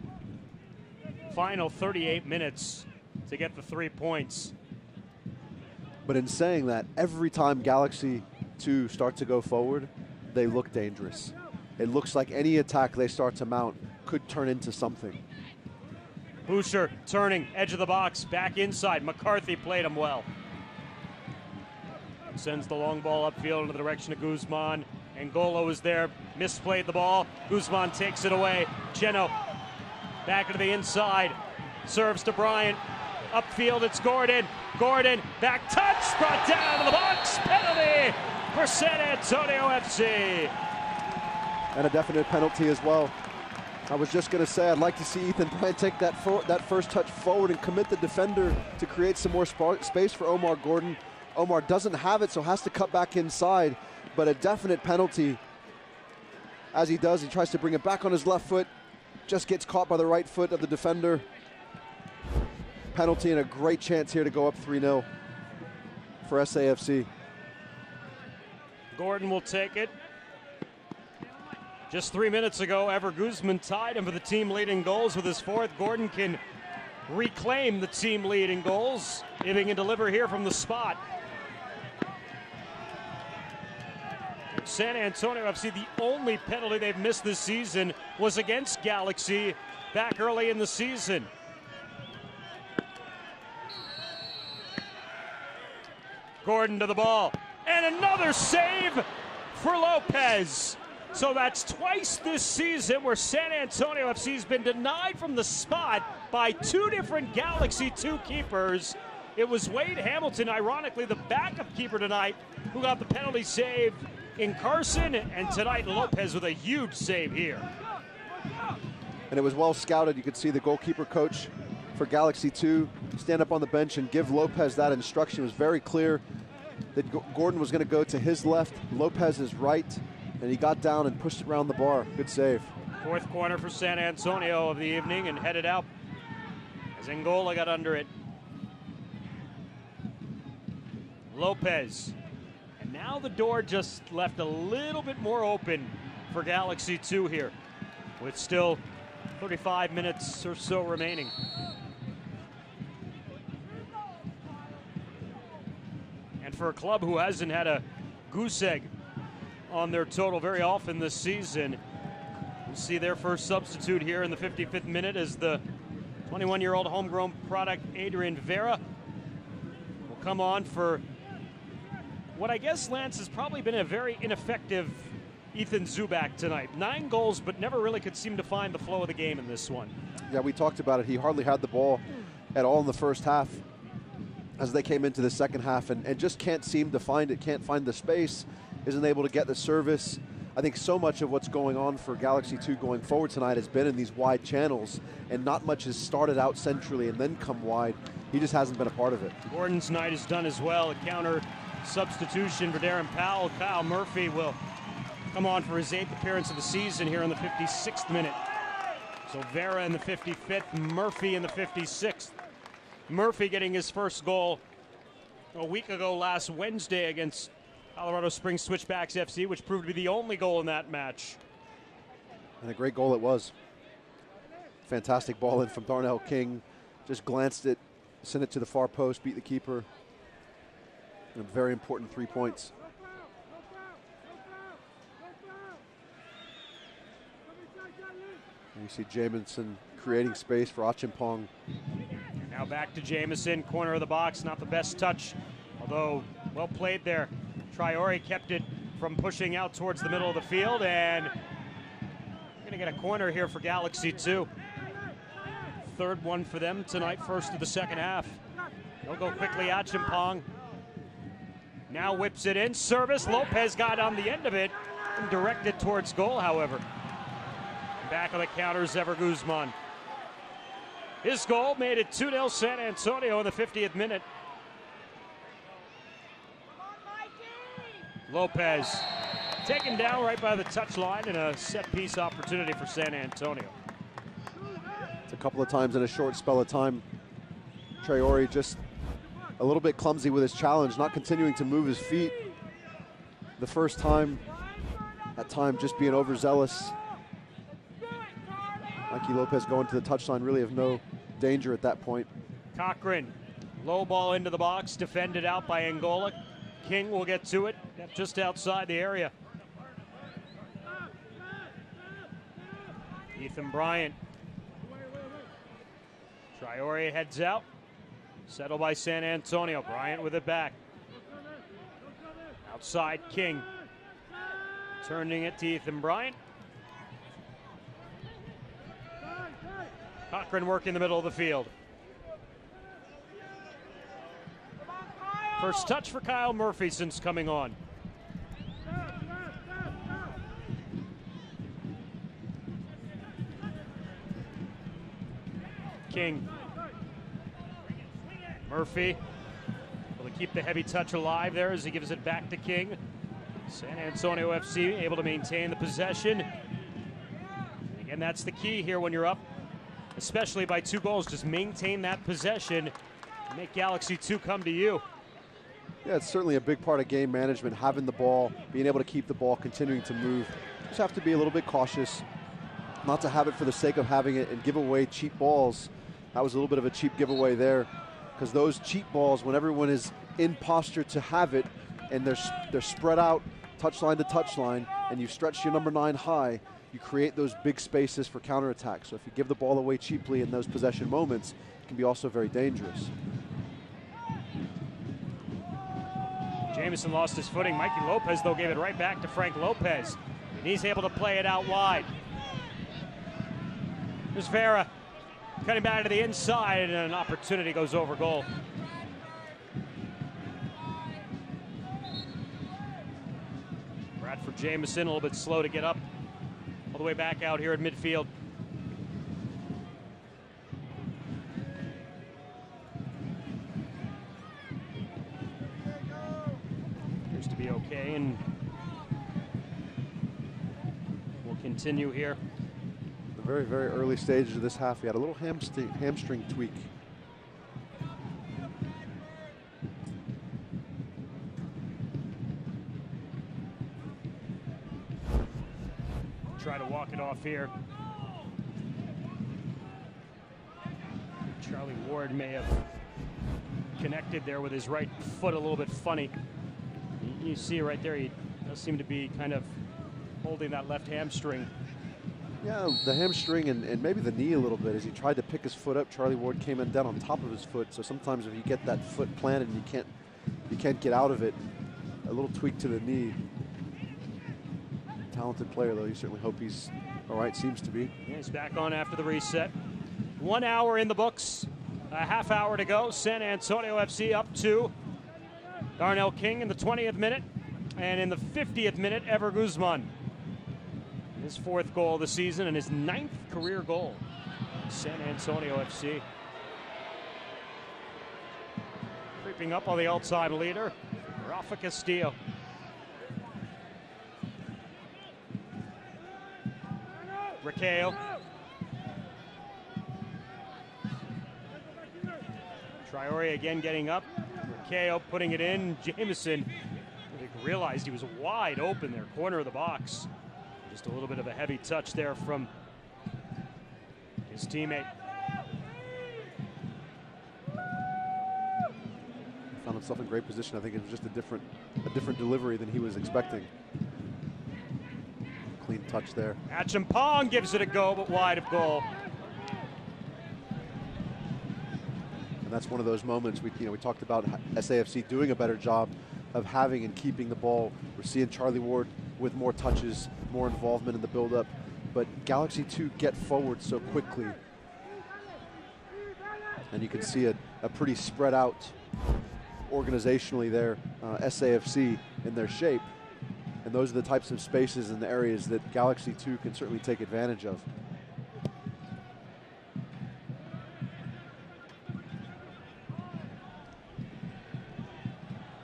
final 38 minutes to get the 3 points. But in saying that, every time Galaxy 2 start to go forward, they look dangerous. It looks like any attack they start to mount could turn into something. Boucher turning, edge of the box, back inside. McCarthy played him well. Sends the long ball upfield in the direction of Guzman. Angolo is there, misplayed the ball. Guzman takes it away. Geno back into the inside. Serves to Bryant. Upfield, it's Gordon. Gordon, back touch, brought down to the box. Penalty for San Antonio FC. And a definite penalty as well. I was just going to say, I'd like to see Ethan Bryant take that first touch forward and commit the defender to create some more space for Omar Gordon. Omar doesn't have it, so has to cut back inside, but a definite penalty. As he does, he tries to bring it back on his left foot, just gets caught by the right foot of the defender. Penalty and a great chance here to go up 3-0 for SAFC. Gordon will take it. Just 3 minutes ago, Ever Guzman tied him for the team leading goals with his fourth. Gordon can reclaim the team leading goals if he can deliver here from the spot. San Antonio FC, the only penalty they've missed this season was against Galaxy back early in the season. Gordon to the ball, and another save for Lopez. So that's twice this season where San Antonio FC has been denied from the spot by two different Galaxy 2 keepers. It was Wade Hamilton, ironically, the backup keeper tonight, who got the penalty save in Carson, and tonight Lopez with a huge save here. And it was well scouted. You could see the goalkeeper coach for Galaxy 2 stand up on the bench and give Lopez that instruction. It was very clear that Gordon was going to go to his left, Lopez's right, and he got down and pushed it around the bar. Good save. Fourth corner for San Antonio of the evening, and headed out as Angola got under it. Lopez. And now the door just left a little bit more open for Galaxy 2 here, with still 35 minutes or so remaining. And for a club who hasn't had a goose egg on their total very often this season, we'll see their first substitute here in the 55th minute as the 21-year-old homegrown product Adrian Vera will come on for what I guess, Lance, has probably been a very ineffective Ethan Zubak tonight. 9 goals, but never really could seem to find the flow of the game in this one. Yeah, we talked about it. He hardly had the ball at all in the first half as they came into the second half, and just can't seem to find it, can't find the space, isn't able to get the service. I think so much of what's going on for Galaxy 2 going forward tonight has been in these wide channels, and not much has started out centrally and then come wide. He just hasn't been a part of it. Gordon's night is done as well. A counter substitution for Darren Powell. Kyle Murphy will come on for his 8th appearance of the season here in the 56th minute. So Vera in the 55th, Murphy in the 56th. Murphy getting his first goal a week ago last Wednesday against Colorado Springs Switchbacks FC, which proved to be the only goal in that match. And a great goal it was. Fantastic ball in from Darnell King. Just glanced it, sent it to the far post, beat the keeper. And a very important 3 points. And you see Jamison creating space for Achimpong. Now back to Jamison, corner of the box, not the best touch, although well played there. Traore kept it from pushing out towards the middle of the field, and we're going to get a corner here for Galaxy 2. Third one for them tonight, first of the second half. They'll go quickly, Achimpong. Now whips it in, service. Lopez got on the end of it and directed towards goal, however. Back of the counter, Ever Guzman. His goal made it 2-0 San Antonio in the 50th minute. Lopez taken down right by the touchline, and a set-piece opportunity for San Antonio. It's a couple of times in a short spell of time. Traore just a little bit clumsy with his challenge, not continuing to move his feet. The first time, that time just being overzealous. Mikey Lopez going to the touchline, really of no danger at that point. Cochran, low ball into the box, defended out by Angola. King will get to it, just outside the area. Ethan Bryant. Traore heads out. Settled by San Antonio. Bryant with it back. Outside King. Turning it to Ethan Bryant. Cochran working the middle of the field. First touch for Kyle Murphy since coming on. King. Murphy will keep the heavy touch alive there as he gives it back to King. San Antonio FC able to maintain the possession. And again, that's the key here when you're up, especially by 2 goals. Just maintain that possession and make Galaxy 2 come to you. Yeah, it's certainly a big part of game management, having the ball, being able to keep the ball, continuing to move. Just have to be a little bit cautious, not to have it for the sake of having it and give away cheap balls. That was a little bit of a cheap giveaway there, because those cheap balls, when everyone is in posture to have it and they're spread out touchline to touchline, and you stretch your number 9 high, you create those big spaces for counterattack. So if you give the ball away cheaply in those possession moments, it can be also very dangerous. Jamison lost his footing. Mikey Lopez, though, gave it right back to Frank Lopez. And he's able to play it out wide. There's Vera cutting back to the inside, and an opportunity goes over goal. Bradford Jamison a little bit slow to get up all the way back out here at midfield. Appears to be okay, and we'll continue here. The very, very early stages of this half, he had a little hamstring tweak. Try to walk it off here. Charlie Ward may have connected there with his right foot a little bit funny. You see right there, he does seem to be kind of holding that left hamstring. Yeah, the hamstring and maybe the knee a little bit. As he tried to pick his foot up, Charlie Ward came in down on top of his foot. So sometimes if you get that foot planted and you can't get out of it, a little tweak to the knee. Talented player, though. You certainly hope he's all right. Seems to be. Yeah, he's back on after the reset. 1 hour in the books. A half hour to go. San Antonio FC up 2. Darnell King in the 20th minute. And in the 50th minute, Ever Guzman. His 4th goal of the season and his 9th career goal. San Antonio FC. Creeping up on the all-time leader, Rafa Castillo. Raquel. Traore again getting up. Raquel putting it in. Jamison realized he was wide open there, corner of the box. Just a little bit of a heavy touch there from his teammate. Found himself in great position. I think it was just a different delivery than he was expecting. Clean touch there. Achimpong gives it a go, but wide of goal. And that's one of those moments we talked about SAFC doing a better job of having and keeping the ball. We're seeing Charlie Ward with more touches, more involvement in the build-up, but Galaxy 2 get forward so quickly. And you can see a pretty spread out organizationally there, SAFC in their shape. And those are the types of spaces and the areas that Galaxy 2 can certainly take advantage of.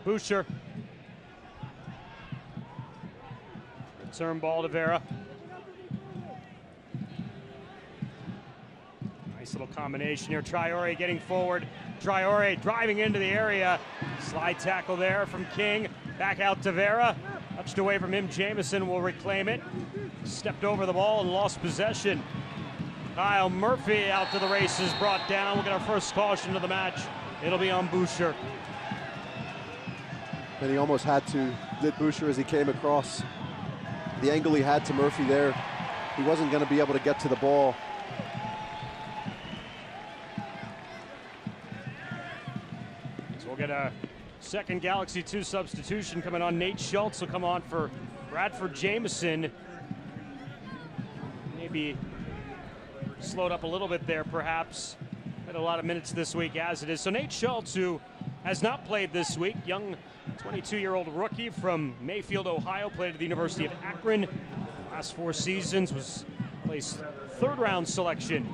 Boucher. Return ball to Vera. Nice little combination here. Traore getting forward. Traore driving into the area. Slide tackle there from King. Back out to Vera. Touched away from him. Jamison will reclaim it. Stepped over the ball and lost possession. Kyle Murphy out to the races, brought down. We'll get our first caution of the match. It'll be on Boucher. And he almost had to, did Boucher, as he came across. The angle he had to Murphy there, he wasn't going to be able to get to the ball. So we'll get a second Galaxy 2 substitution coming on. Nate Schultz will come on for Bradford Jamison. Maybe slowed up a little bit there, perhaps. Had a lot of minutes this week as it is. So Nate Schultz, who has not played this week, young 22-year-old rookie from Mayfield, Ohio, played at the University of Akron. Last 4 seasons, was placed 3rd-round selection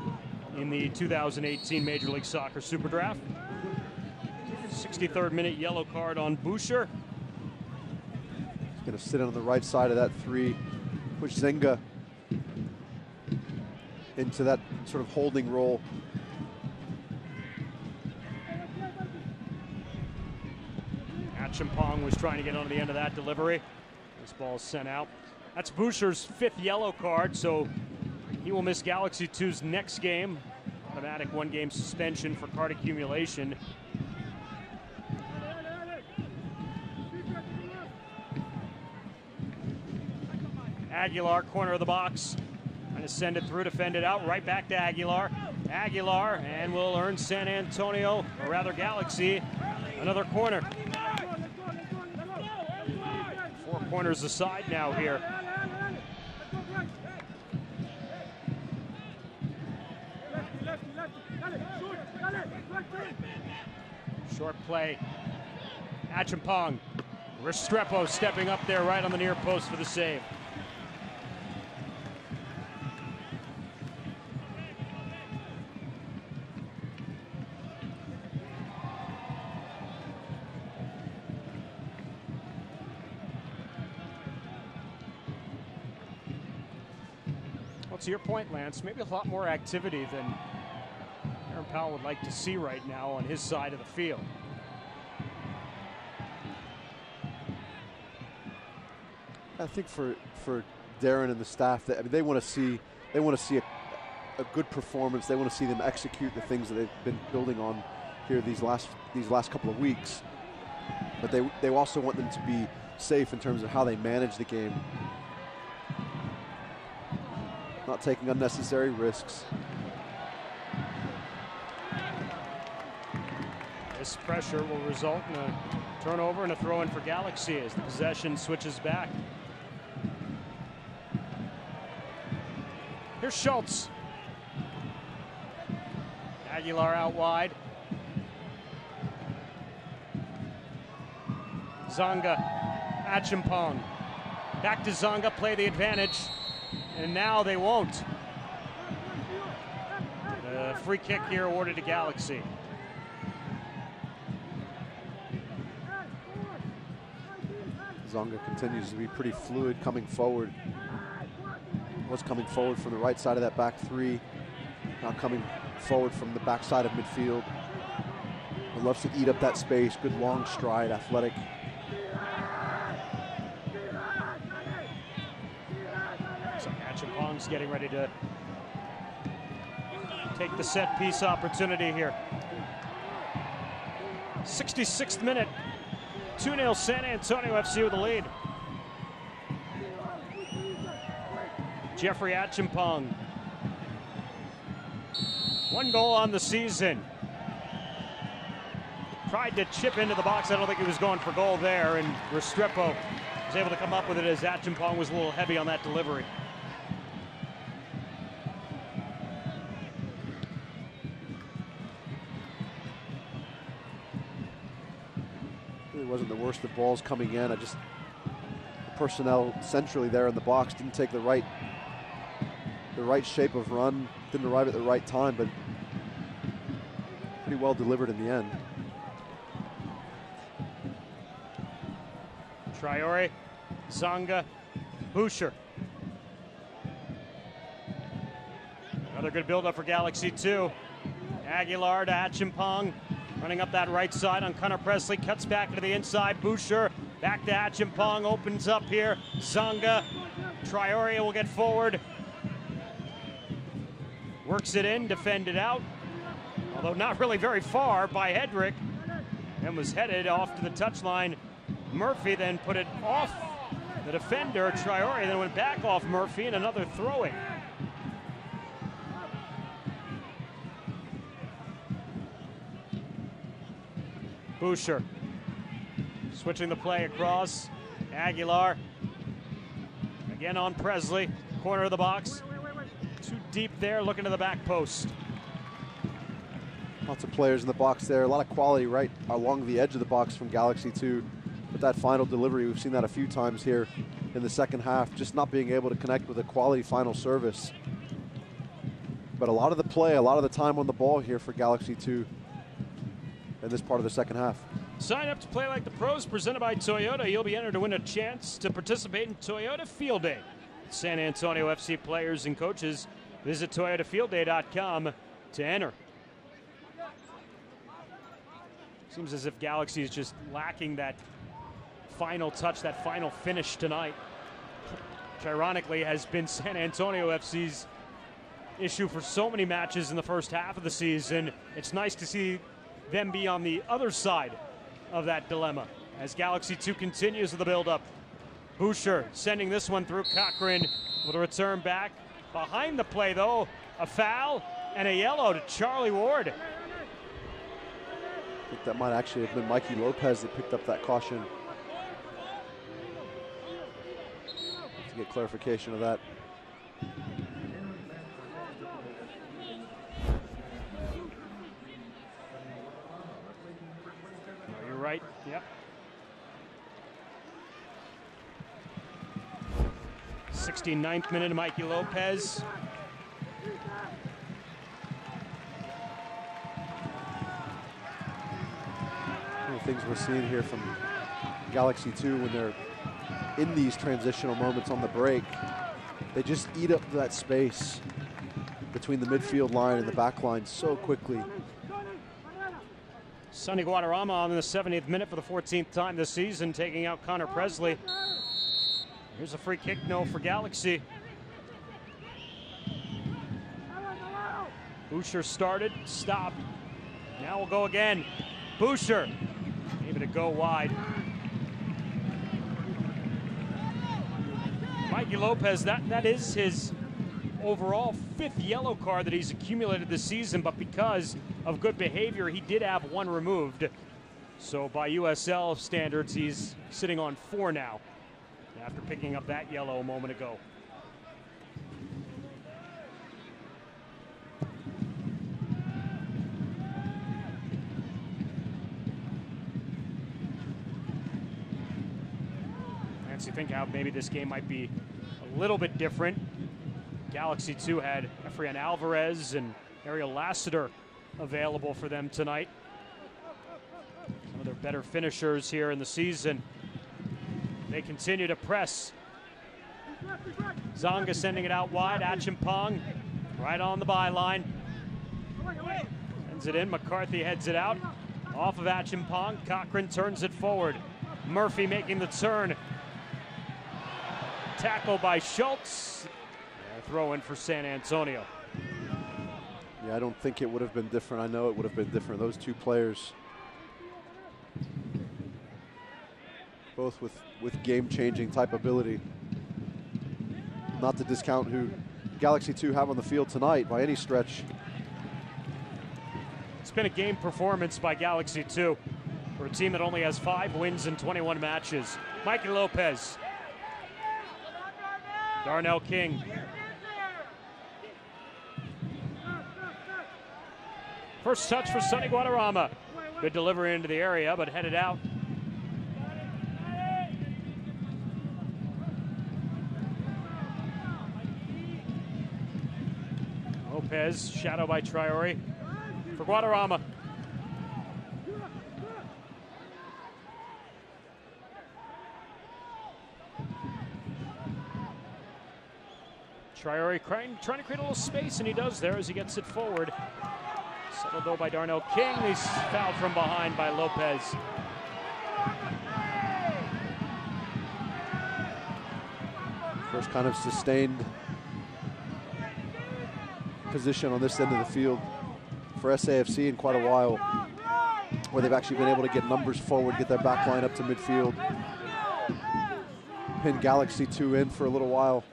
in the 2018 Major League Soccer Super Draft. 63rd minute yellow card on Boucher. He's going to sit on the right side of that 3, push Zenga into that sort of holding role. Achimpong was trying to get onto the end of that delivery. This ball is sent out. That's Boucher's 5th yellow card, so he will miss Galaxy 2's next game. Automatic 1-game suspension for card accumulation. Aguilar, corner of the box. Trying to send it through, defend it out, right back to Aguilar. Aguilar, and will earn San Antonio, or rather Galaxy, another corner. 4 corners aside now here. Short play. Achimpong. Restrepo stepping up there right on the near post for the save. Well, to your point, Lance, maybe a lot more activity than Aaron Powell would like to see right now on his side of the field. I think for Darren and the staff, that, I mean, they want to see a good performance. They want to see them execute the things that they've been building on here these last couple of weeks. But they also want them to be safe in terms of how they manage the game, not taking unnecessary risks. This pressure will result in a turnover and a throw-in for Galaxy as the possession switches back. Here's Schultz. Aguilar out wide. Zonga, Achimpong. Back to Zonga, play the advantage. And now they won't. The free kick here awarded to Galaxy. Zonga continues to be pretty fluid coming forward. Was coming forward from the right side of that back 3. Now coming forward from the back side of midfield. He loves to eat up that space. Good long stride, athletic. So Achimpong's getting ready to take the set piece opportunity here. 66th minute. 2-0 San Antonio FC with the lead. Jeffrey Achimpong. 1 goal on the season. Tried to chip into the box. I don't think he was going for goal there, and Restrepo was able to come up with it as Achimpong was a little heavy on that delivery. It wasn't the worst of balls coming in. The personnel centrally there in the box didn't take the right shape of run, didn't arrive at the right time, but pretty well delivered in the end. Traore, Zonga, Boucher. Another good build-up for Galaxy 2. Aguilar to Achimpong, running up that right side on Connor Presley, cuts back into the inside. Boucher back to Achimpong, opens up here. Zonga, Traore will get forward. Works it in, defended out, although not really very far by Hedrick, and was headed off to the touchline. Murphy then put it off the defender, Traore, then went back off Murphy, and another throw-in. Boucher switching the play across. Aguilar again on Presley, corner of the box. Too deep there, looking to the back post. Lots of players in the box there. A lot of quality right along the edge of the box from Galaxy 2. But that final delivery, we've seen that a few times here in the second half, just not being able to connect with a quality final service. But a lot of the play, a lot of the time on the ball here for Galaxy 2 in this part of the second half. Sign up to play like the pros, presented by Toyota. You'll be entered to win a chance to participate in Toyota Field Day. San Antonio FC players and coaches, visit toyotafieldday.com to enter. Seems as if Galaxy is just lacking that final touch, that final finish tonight, which ironically has been San Antonio FC's issue for so many matches in the first half of the season. It's nice to see them be on the other side of that dilemma as Galaxy 2 continues with the build-up. Boucher sending this one through. Cochran with a return back. Behind the play, though, a foul and a yellow to Charlie Ward. I think that might actually have been Mikey Lopez that picked up that caution. To get clarification of that. You're right, yep. 69th minute, Mikey Lopez. One of the things we're seeing here from Galaxy 2 when they're in these transitional moments on the break, they just eat up that space between the midfield line and the back line so quickly. Sonny Guadarrama on the 70th minute for the 14th time this season, taking out Connor Presley. Here's a free kick, no, for Galaxy. Boucher started, stopped. Now we'll go again. Boucher, able to go wide. Mikey Lopez, that is his overall 5th yellow card that he's accumulated this season, but because of good behavior, he did have 1 removed. So by USL standards, he's sitting on 4 now, after picking up that yellow a moment ago. Nancy, think how maybe this game might be a little bit different. Galaxy 2 had Efrain Alvarez and Ariel Lassiter available for them tonight. Some of their better finishers here in the season. They continue to press. Zonga sending it out wide. Achimpong right on the byline. Sends it in. McCarthy heads it out. Off of Achimpong. Cochran turns it forward. Murphy making the turn. Tackle by Schultz. Throw in for San Antonio. Yeah, I don't think it would have been different. I know it would have been different. Those two players, both with game-changing type ability. Not to discount who Galaxy 2 have on the field tonight by any stretch. It's been a game performance by Galaxy 2 for a team that only has 5 wins in 21 matches. Mikey Lopez. Darnell King. First touch for Sonny Guadarrama. Good delivery into the area, but headed out. Lopez, shadow by Traore for Guadarrama. Traore trying to create a little space, and he does there as he gets it forward. Settled though by Darnell King. He's fouled from behind by Lopez. First kind of sustained position on this end of the field for SAFC in quite a while, where they've actually been able to get numbers forward, get their back line up to midfield. Pin Galaxy 2 in for a little while.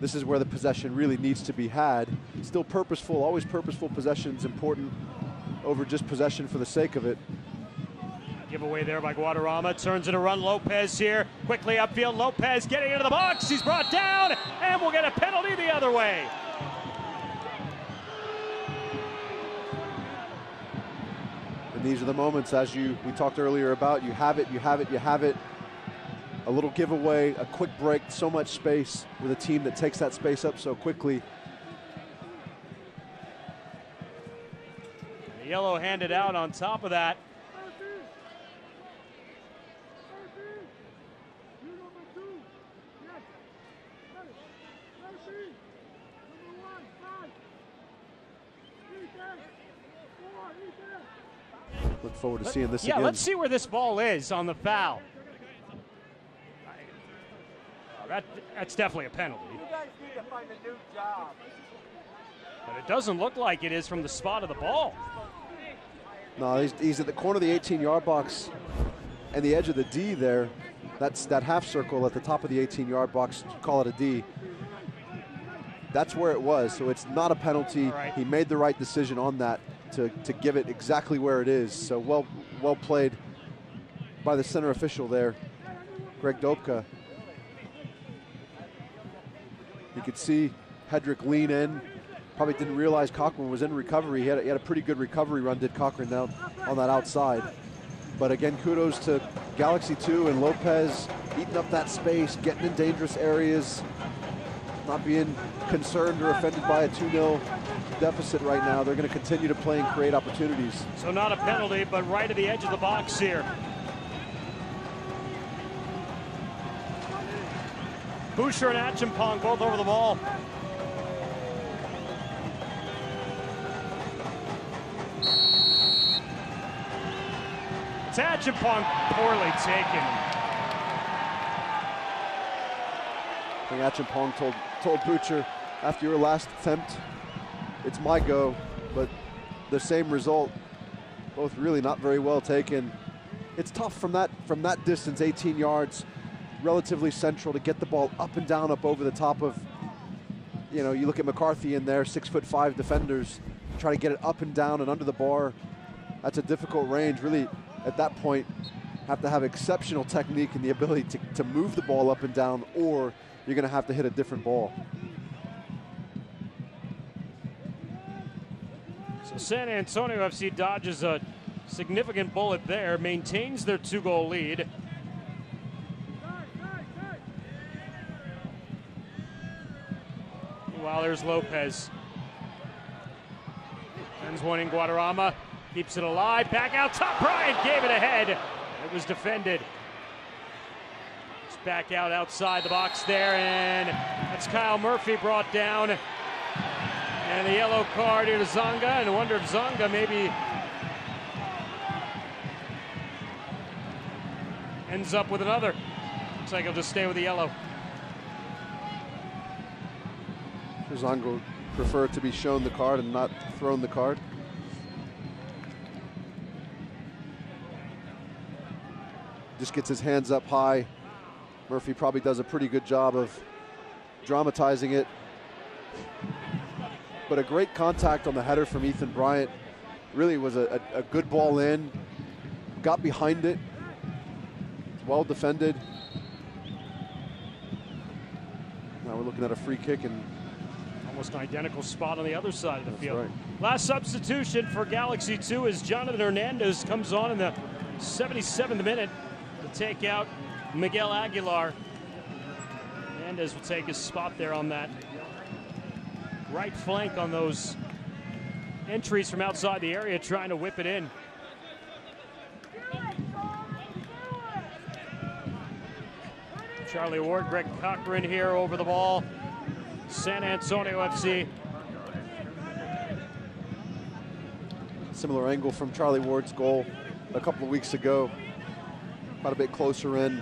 This is where the possession really needs to be had. Still purposeful, always purposeful possession's important over just possession for the sake of it. Giveaway there by Guadarrama. Turns it a run. Lopez here. Quickly upfield. Lopez getting into the box. He's brought down, and we'll get a penalty the other way. And these are the moments, as we talked earlier about, you have it, you have it, you have it. A little giveaway, a quick break, so much space with a team that takes that space up so quickly. The yellow handed out on top of that. Look forward to seeing this again. Yeah, let's see where this ball is on the foul. That's definitely a penalty. You guys need to find a new job. But it doesn't look like it is from the spot of the ball. No, he's at the corner of the 18-yard box and the edge of the D there. That's that half circle at the top of the 18-yard box. Call it a D. That's where it was, so it's not a penalty. Right. He made the right decision on that to give it exactly where it is. So well played by the center official there, Greg Dobka. You could see Hedrick lean in. Probably didn't realize Cochran was in recovery. He had a pretty good recovery run, did Cochran, down on that outside. But again, kudos to Galaxy 2 and Lopez eating up that space, getting in dangerous areas, not being concerned or offended by a 2-0 deficit right now. They're going to continue to play and create opportunities. So not a penalty, but right at the edge of the box here. Boucher and Achimpong both over the ball. It's Achimpong, poorly taken. I think Achimpong told Boucher after your last attempt, it's my go, but the same result. Both really not very well taken. It's tough from that distance, 18 yards, relatively central, to get the ball up and down, up over the top of, you look at McCarthy in there, 6'5" defenders, try to get it up and down and under the bar. That's a difficult range. Really, at that point, have to have exceptional technique and the ability to move the ball up and down, or you're going to have to hit a different ball. So San Antonio FC dodges a significant bullet there, maintains their 2-goal lead. Meanwhile, there's Lopez. Sends one in. Guadarrama keeps it alive. Back out top. Bryant gave it ahead. It was defended. It's back out outside the box there, and that's Kyle Murphy brought down. And the yellow card here to Zonga, and I wonder if Zonga maybe ends up with another. Looks like he'll just stay with the yellow. Zonga prefer to be shown the card and not thrown the card. Just gets his hands up high. Murphy probably does a pretty good job of dramatizing it. But a great contact on the header from Ethan Bryant. Really was a good ball in. Got behind it. Well defended. Now we're looking at a free kick, and almost an identical spot on the other side of the field. Right. Last substitution for Galaxy 2 is Jonathan Hernandez comes on in the 77th minute to take out Miguel Aguilar. Hernandez will take his spot there on that right flank on those entries from outside the area, trying to whip it in. Charlie Ward, Greg Cochran here over the ball. San Antonio FC. Similar angle from Charlie Ward's goal a couple of weeks ago. Quite a bit closer in.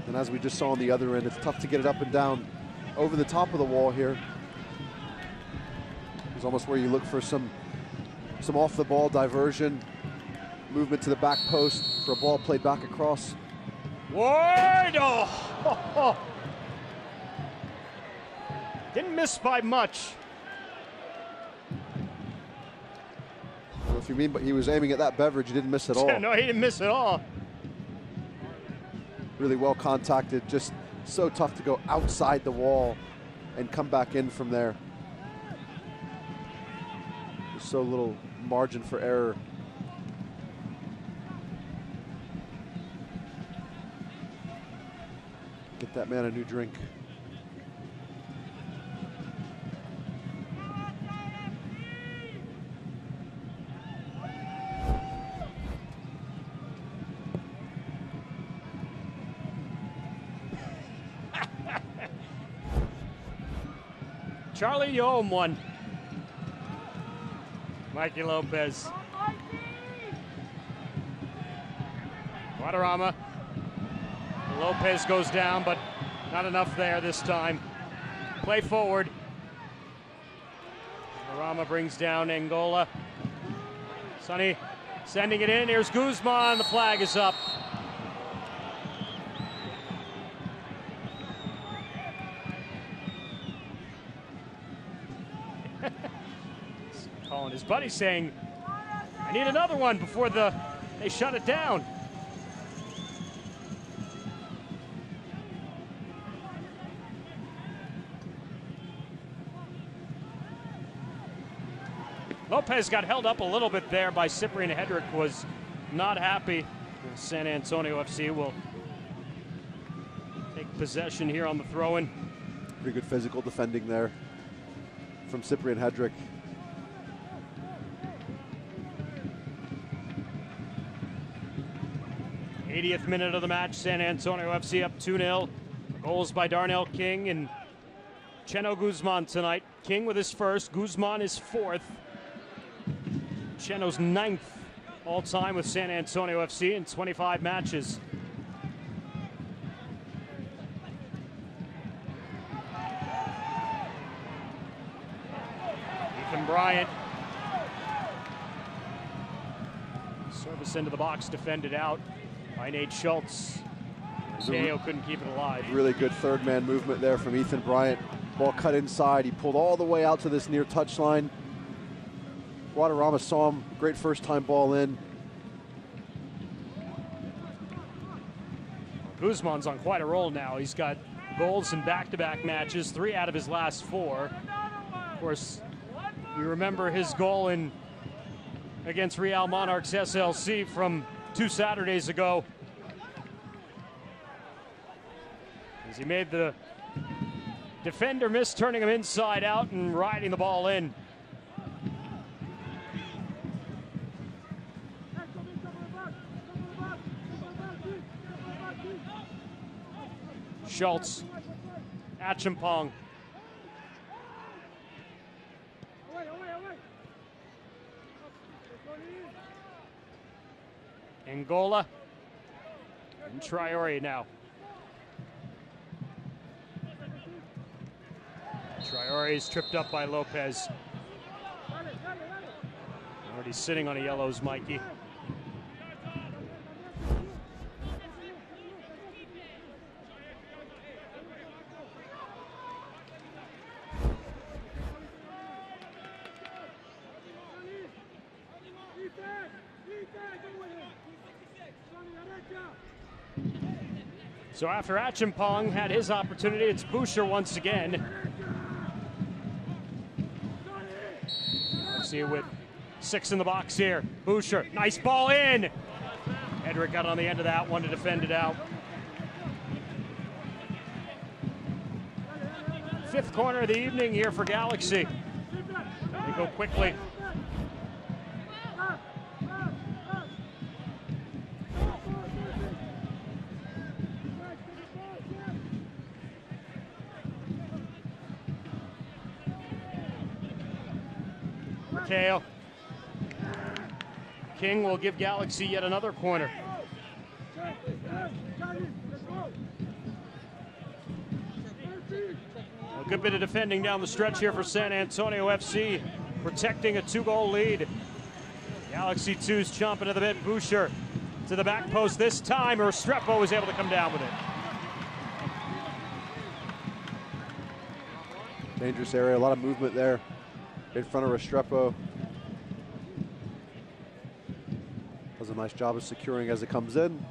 And as we just saw on the other end, it's tough to get it up and down over the top of the wall here. It's almost where you look for some off the ball diversion, movement to the back post for a ball played back across. Ward! Oh. Didn't miss by much. Well, if you mean, but he was aiming at that beverage, he didn't miss at all. No, he didn't miss at all. Really well contacted, just so tough to go outside the wall and come back in from there. There's so little margin for error. Get that man a new drink. Charlie, you owe him one. Mikey Lopez. Guadarrama. Lopez goes down, but not enough there this time. Play forward. Guadarrama brings down Angola. Sonny sending it in. Here's Guzman. The flag is up. Calling his buddy saying, I need another one before they shut it down. Lopez got held up a little bit there by Cyprian Hedrick, was not happy. San Antonio FC will take possession here on the throw-in. Pretty good physical defending there from Cyprian Hedrick. 80th minute of the match, San Antonio FC up 2-0. Goals by Darnell King and Cheno Guzman tonight. King with his first, Guzman is fourth. Cheno's ninth all-time with San Antonio FC in 25 matches. Ethan Bryant. Service into the box, defended out by Nate Schultz. Teo couldn't keep it alive. Really good third man movement there from Ethan Bryant. Ball cut inside. He pulled all the way out to this near touchline. Guadarrama saw him. Great first time ball in. Guzman's on quite a roll now. He's got goals in back-to-back matches, 3 out of his last 4. Of course, you remember his goal against Real Monarchs SLC from 2 Saturdays ago, as he made the defender miss, turning him inside out and riding the ball in. Schultz, Achimpong. Angola and Traore now. Traore is tripped up by Lopez. Already sitting on a yellows, Mikey. So after Achimpong had his opportunity, it's Boucher once again. Let's see with 6 in the box here. Boucher, nice ball in. Hedrick got on the end of that one to defend it out. 5th corner of the evening here for Galaxy. They go quickly. Kale. King will give Galaxy yet another corner. A good bit of defending down the stretch here for San Antonio FC, protecting a 2-goal lead. Galaxy 2's chomping at the bit. Boucher to the back post this time. Restrepo was able to come down with it. Dangerous area, a lot of movement there in front of Restrepo. Does a nice job of securing as it comes in.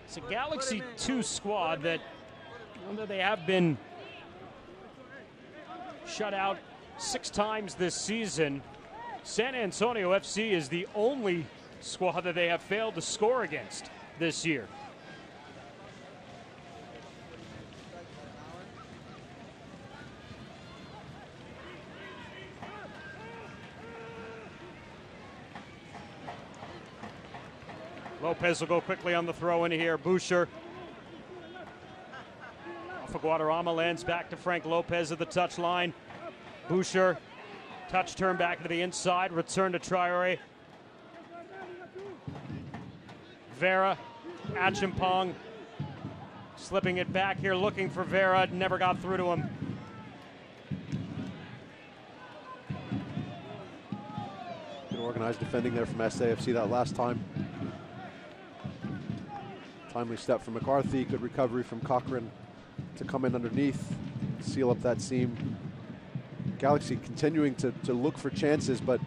It's a Galaxy 2 squad that, although they have been shut out 6 times this season, San Antonio FC is the only squad that they have failed to score against this year. Lopez will go quickly on the throw in here. Boucher off of Guadarrama, lands back to Frank Lopez at the touchline. Boucher, touch turn back to the inside, return to Traore. Vera, Achimpong, slipping it back here, looking for Vera, never got through to him. Good organized defending there from SAFC that last time. Timely step from McCarthy, good recovery from Cochran to come in underneath, seal up that seam. Galaxy continuing to look for chances, but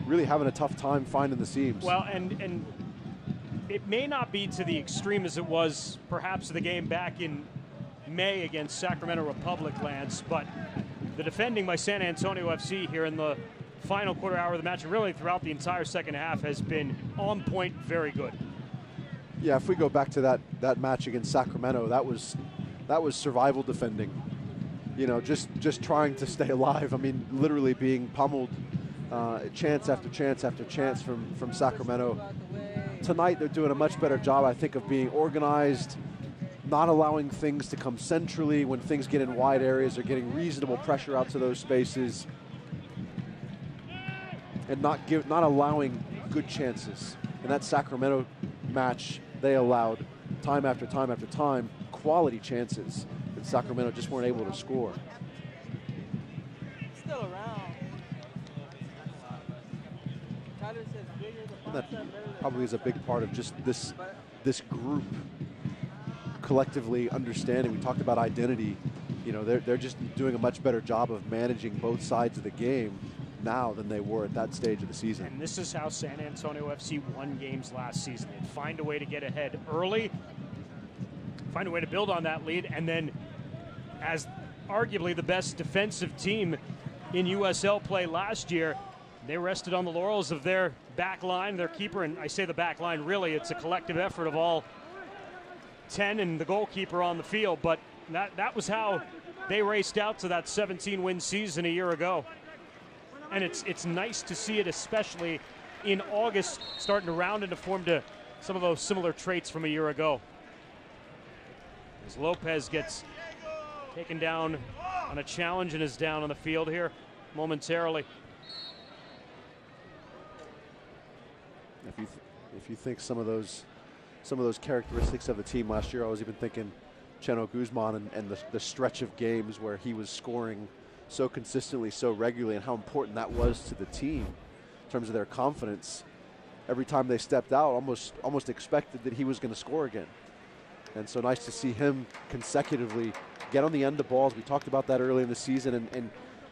really having a tough time finding the seams. Well, and it may not be to the extreme as it was perhaps the game back in May against Sacramento Republic, Lance, but the defending by San Antonio FC here in the final quarter hour of the match, and really throughout the entire second half, has been on point, very good. Yeah, if we go back to that match against Sacramento, that was survival defending. You know, just trying to stay alive. I mean, literally being pummeled chance after chance after chance from Sacramento. Tonight they're doing a much better job, I think, of being organized, not allowing things to come centrally. When things get in wide areas, they're getting reasonable pressure out to those spaces, and not allowing good chances. In that Sacramento match, they allowed time after time after time quality chances that Sacramento just weren't able to score. Still around. And that probably is a big part of just this group collectively understanding. We talked about identity. You know, they're just doing a much better job of managing both sides of the game now than they were at that stage of the season. And this is how San Antonio FC won games last season. They'd find a way to get ahead early, find a way to build on that lead, and then as arguably the best defensive team in USL play last year, they rested on the laurels of their back line, their keeper, and I say the back line, really it's a collective effort of all 10 and the goalkeeper on the field, but that was how they raced out to that 17-win season a year ago. And it's nice to see it, especially in August, starting to round into form to some of those similar traits from a year ago. As Lopez gets taken down on a challenge and is down on the field here momentarily. If you think some of those characteristics of the team last year, I was even thinking Cheno Guzman and the stretch of games where he was scoring so consistently, so regularly, and how important that was to the team in terms of their confidence. Every time they stepped out, almost expected that he was going to score again. And so nice to see him consecutively get on the end of balls. We talked about that early in the season, and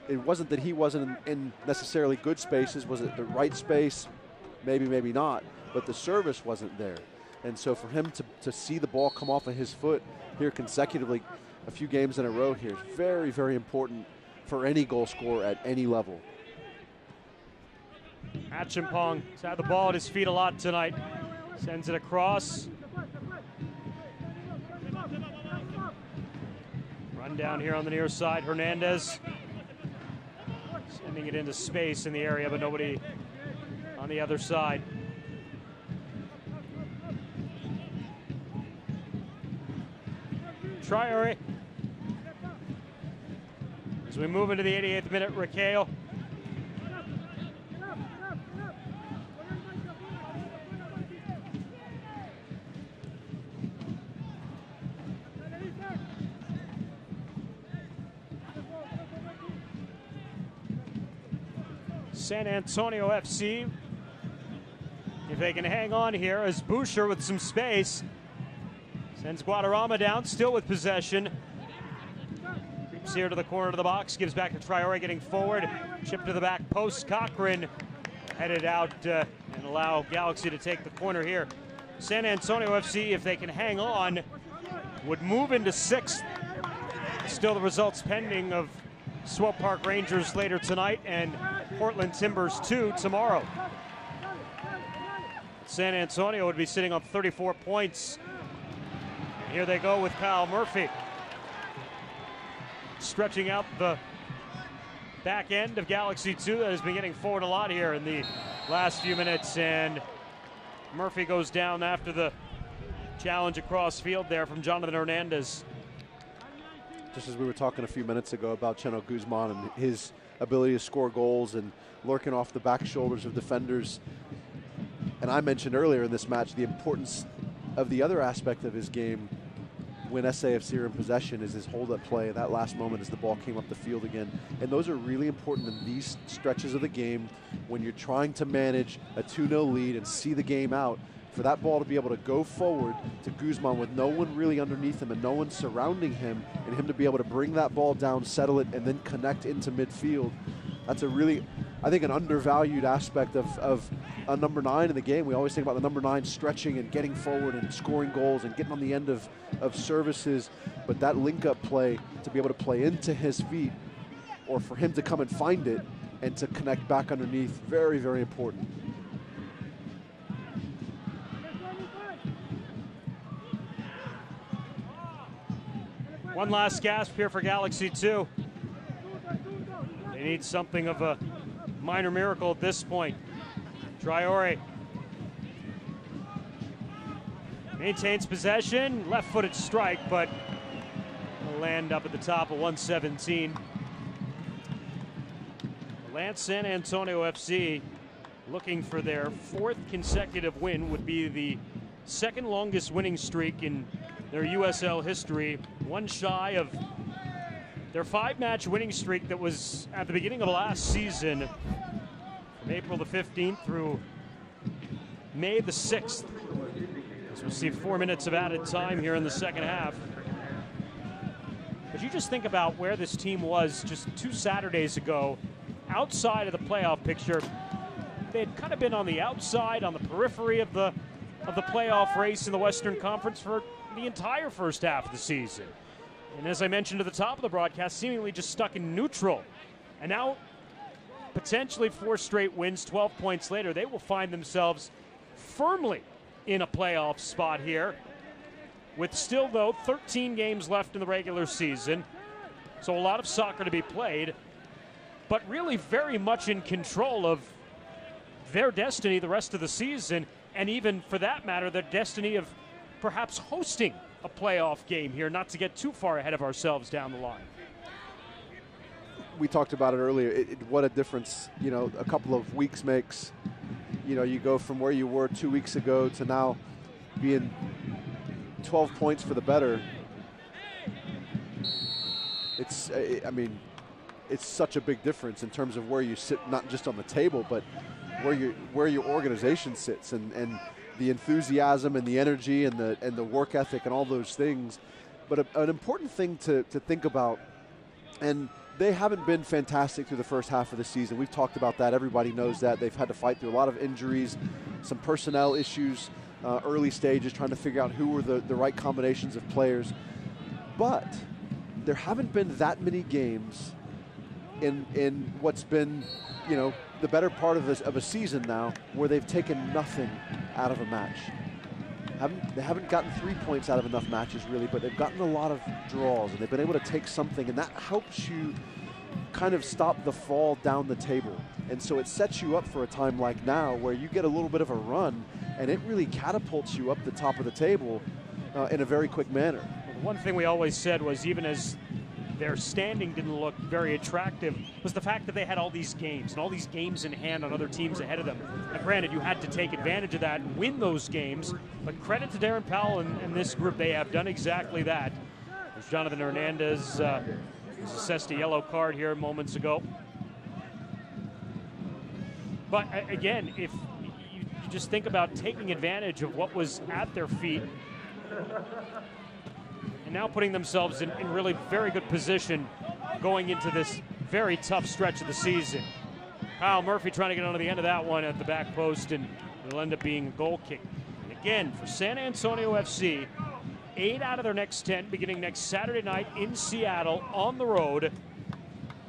it wasn't that he wasn't in necessarily good spaces. Was it the right space? Maybe, maybe not. But the service wasn't there. And so for him to see the ball come off of his foot here consecutively, a few games in a row here, is very, very important for any goal scorer at any level. Achimpong has had the ball at his feet a lot tonight. Sends it across. Run down here on the near side. Hernandez sending it into space in the area, but nobody on the other side. Traore. As we move into the 88th minute, Raquel. San Antonio FC, if they can hang on here, as Boucher with some space sends Guadarrama down, still with possession. Creeps here to the corner of the box, gives back to Traore, getting forward, chip to the back post. Cochran headed out and allow Galaxy to take the corner here. San Antonio FC, if they can hang on, would move into 6th. Still the results pending of Swope Park Rangers later tonight and Portland Timbers 2 tomorrow. San Antonio would be sitting on 34 points. Here they go with Kyle Murphy. Stretching out the back end of Galaxy 2 that has been getting forward a lot here in the last few minutes, and Murphy goes down after the challenge across field there from Jonathan Hernandez. Just as we were talking a few minutes ago about Cheno Guzman and his ability to score goals and lurking off the back shoulders of defenders. And I mentioned earlier in this match the importance of the other aspect of his game when SAFC are in possession is his hold-up play, that last moment as the ball came up the field again. And those are really important in these stretches of the game when you're trying to manage a 2-0 lead and see the game out. For that ball to be able to go forward to Guzman with no one really underneath him and no one surrounding him, and him to be able to bring that ball down, settle it, and then connect into midfield, that's a really, I think, an undervalued aspect of a number 9 in the game. We always think about the number 9 stretching and getting forward and scoring goals and getting on the end of services, but that link-up play, to be able to play into his feet or for him to come and find it and to connect back underneath, very, very important. One last gasp here for Galaxy 2. They need something of a minor miracle at this point. Traore maintains possession, left-footed strike, but will land up at the top of 117. Lance San Antonio FC looking for their 4th consecutive win, would be the 2nd longest winning streak in their USL history, one shy of their 5-match winning streak that was at the beginning of last season, from April the 15th through May the 6th. As we'll see 4 minutes of added time here in the second half. But you just think about where this team was just 2 Saturdays ago, outside of the playoff picture. They had kind of been on the outside, on the periphery of the playoff race in the Western Conference for the entire first half of the season. And as I mentioned at the top of the broadcast, seemingly just stuck in neutral. And now, potentially 4 straight wins, 12 points later, they will find themselves firmly in a playoff spot here, with still, though, 13 games left in the regular season. So a lot of soccer to be played, but really very much in control of their destiny the rest of the season, and even, for that matter, their destiny of perhaps hosting a playoff game here, not to get too far ahead of ourselves down the line. We talked about it earlier, what a difference, you know, a couple of weeks makes. You know, you go from where you were 2 weeks ago to now being 12 points for the better. It's, I mean, it's such a big difference in terms of where you sit, not just on the table, but where your organization sits, and the enthusiasm and the energy and the work ethic and all those things. But an important thing to think about, and they haven't been fantastic through the first half of the season. We've talked about that. Everybody knows that. They've had to fight through a lot of injuries, some personnel issues, early stages, trying to figure out who were the right combinations of players. But there haven't been that many games in what's been, you know, the better part of a season now, where they've taken nothing out of a match. They haven't gotten 3 points out of enough matches, really, but they've gotten a lot of draws, and they've been able to take something, and that helps you kind of stop the fall down the table. And so it sets you up for a time like now where you get a little bit of a run, and it really catapults you up the top of the table in a very quick manner. Well, the one thing we always said was, even as their standing didn't look very attractive, was the fact that they had all these games and all these games in hand on other teams ahead of them. And granted, you had to take advantage of that and win those games, but credit to Darren Powell and this group, they have done exactly that. There's Jonathan Hernandez, who's assessed a yellow card here moments ago. But again, if you just think about taking advantage of what was at their feet, and now putting themselves in really very good position going into this very tough stretch of the season. Kyle Murphy trying to get onto the end of that one at the back post, and it'll end up being a goal kick. And again, for San Antonio FC, 8 out of their next 10 beginning next Saturday night in Seattle on the road. And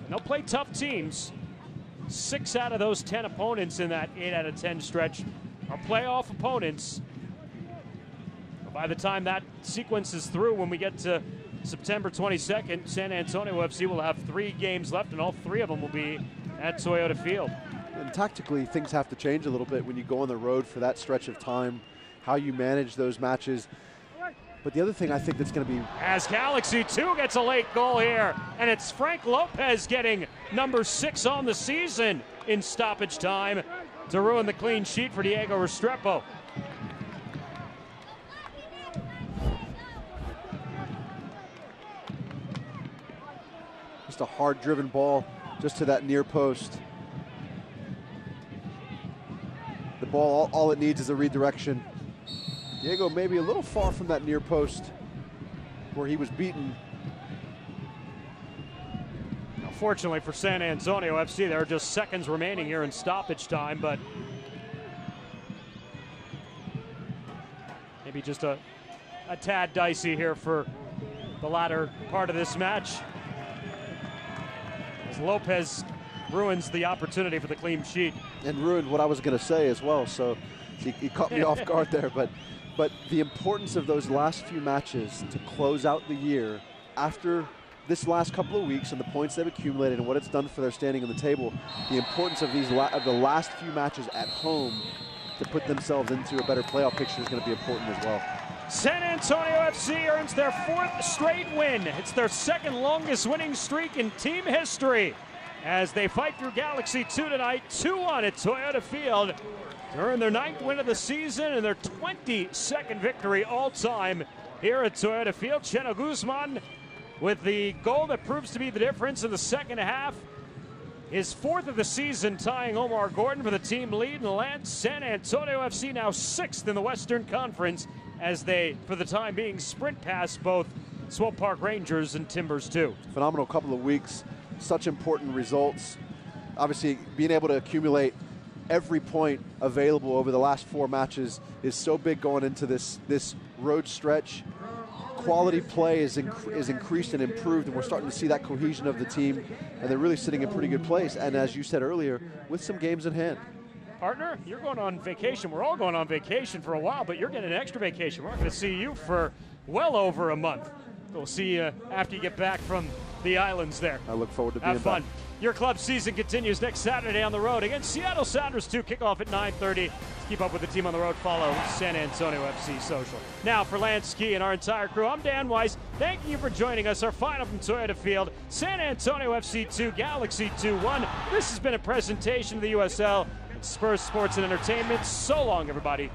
they'll play tough teams. 6 out of those 10 opponents in that 8 out of 10 stretch are playoff opponents. By the time that sequence is through, when we get to September 22nd, San Antonio FC will have 3 games left, and all 3 of them will be at Toyota Field. And tactically, things have to change a little bit when you go on the road for that stretch of time, how you manage those matches. But the other thing I think that's going to be... As Galaxy 2 gets a late goal here, and it's Frank Lopez getting number 6 on the season in stoppage time to ruin the clean sheet for Diego Restrepo. A hard-driven ball just to that near post. The ball, all it needs is a redirection. Diego maybe a little far from that near post where he was beaten. Now, fortunately for San Antonio FC, there are just seconds remaining here in stoppage time, but maybe just a tad dicey here for the latter part of this match. Lopez ruins the opportunity for the clean sheet. And ruined what I was going to say as well, so he caught me off guard there. But the importance of those last few matches to close out the year after this last couple of weeks and the points they've accumulated and what it's done for their standing on the table, the importance of the last few matches at home to put themselves into a better playoff picture is going to be important as well. San Antonio FC earns their 4th straight win. It's their 2nd longest winning streak in team history as they fight through Galaxy 2 tonight, 2-1 at Toyota Field to earn their 9th win of the season and their 22nd victory all-time here at Toyota Field. Cheno Guzman with the goal that proves to be the difference in the second half. His 4th of the season, tying Omar Gordon for the team lead, and lands San Antonio FC now 6th in the Western Conference as they, for the time being, sprint past both Swope Park Rangers and Timbers 2. Phenomenal couple of weeks, such important results. Obviously, being able to accumulate every point available over the last 4 matches is so big going into this road stretch. Quality play is increased and improved, and we're starting to see that cohesion of the team, and they're really sitting in a pretty good place, and as you said earlier, with some games in hand. Partner, you're going on vacation. We're all going on vacation for a while, but you're getting an extra vacation. We're not going to see you for well over a month. We'll see you after you get back from the islands there. I look forward to being back. Have fun. Back. Your club season continues next Saturday on the road against Seattle Sounders 2, kickoff at 9:30. To keep up with the team on the road, follow San Antonio FC Social. Now, for Lance Key and our entire crew, I'm Dan Weiss. Thank you for joining us. Our final from Toyota Field, San Antonio FC 2, Galaxy 2-1. This has been a presentation of the USL, Spurs Sports and Entertainment. So long, everybody.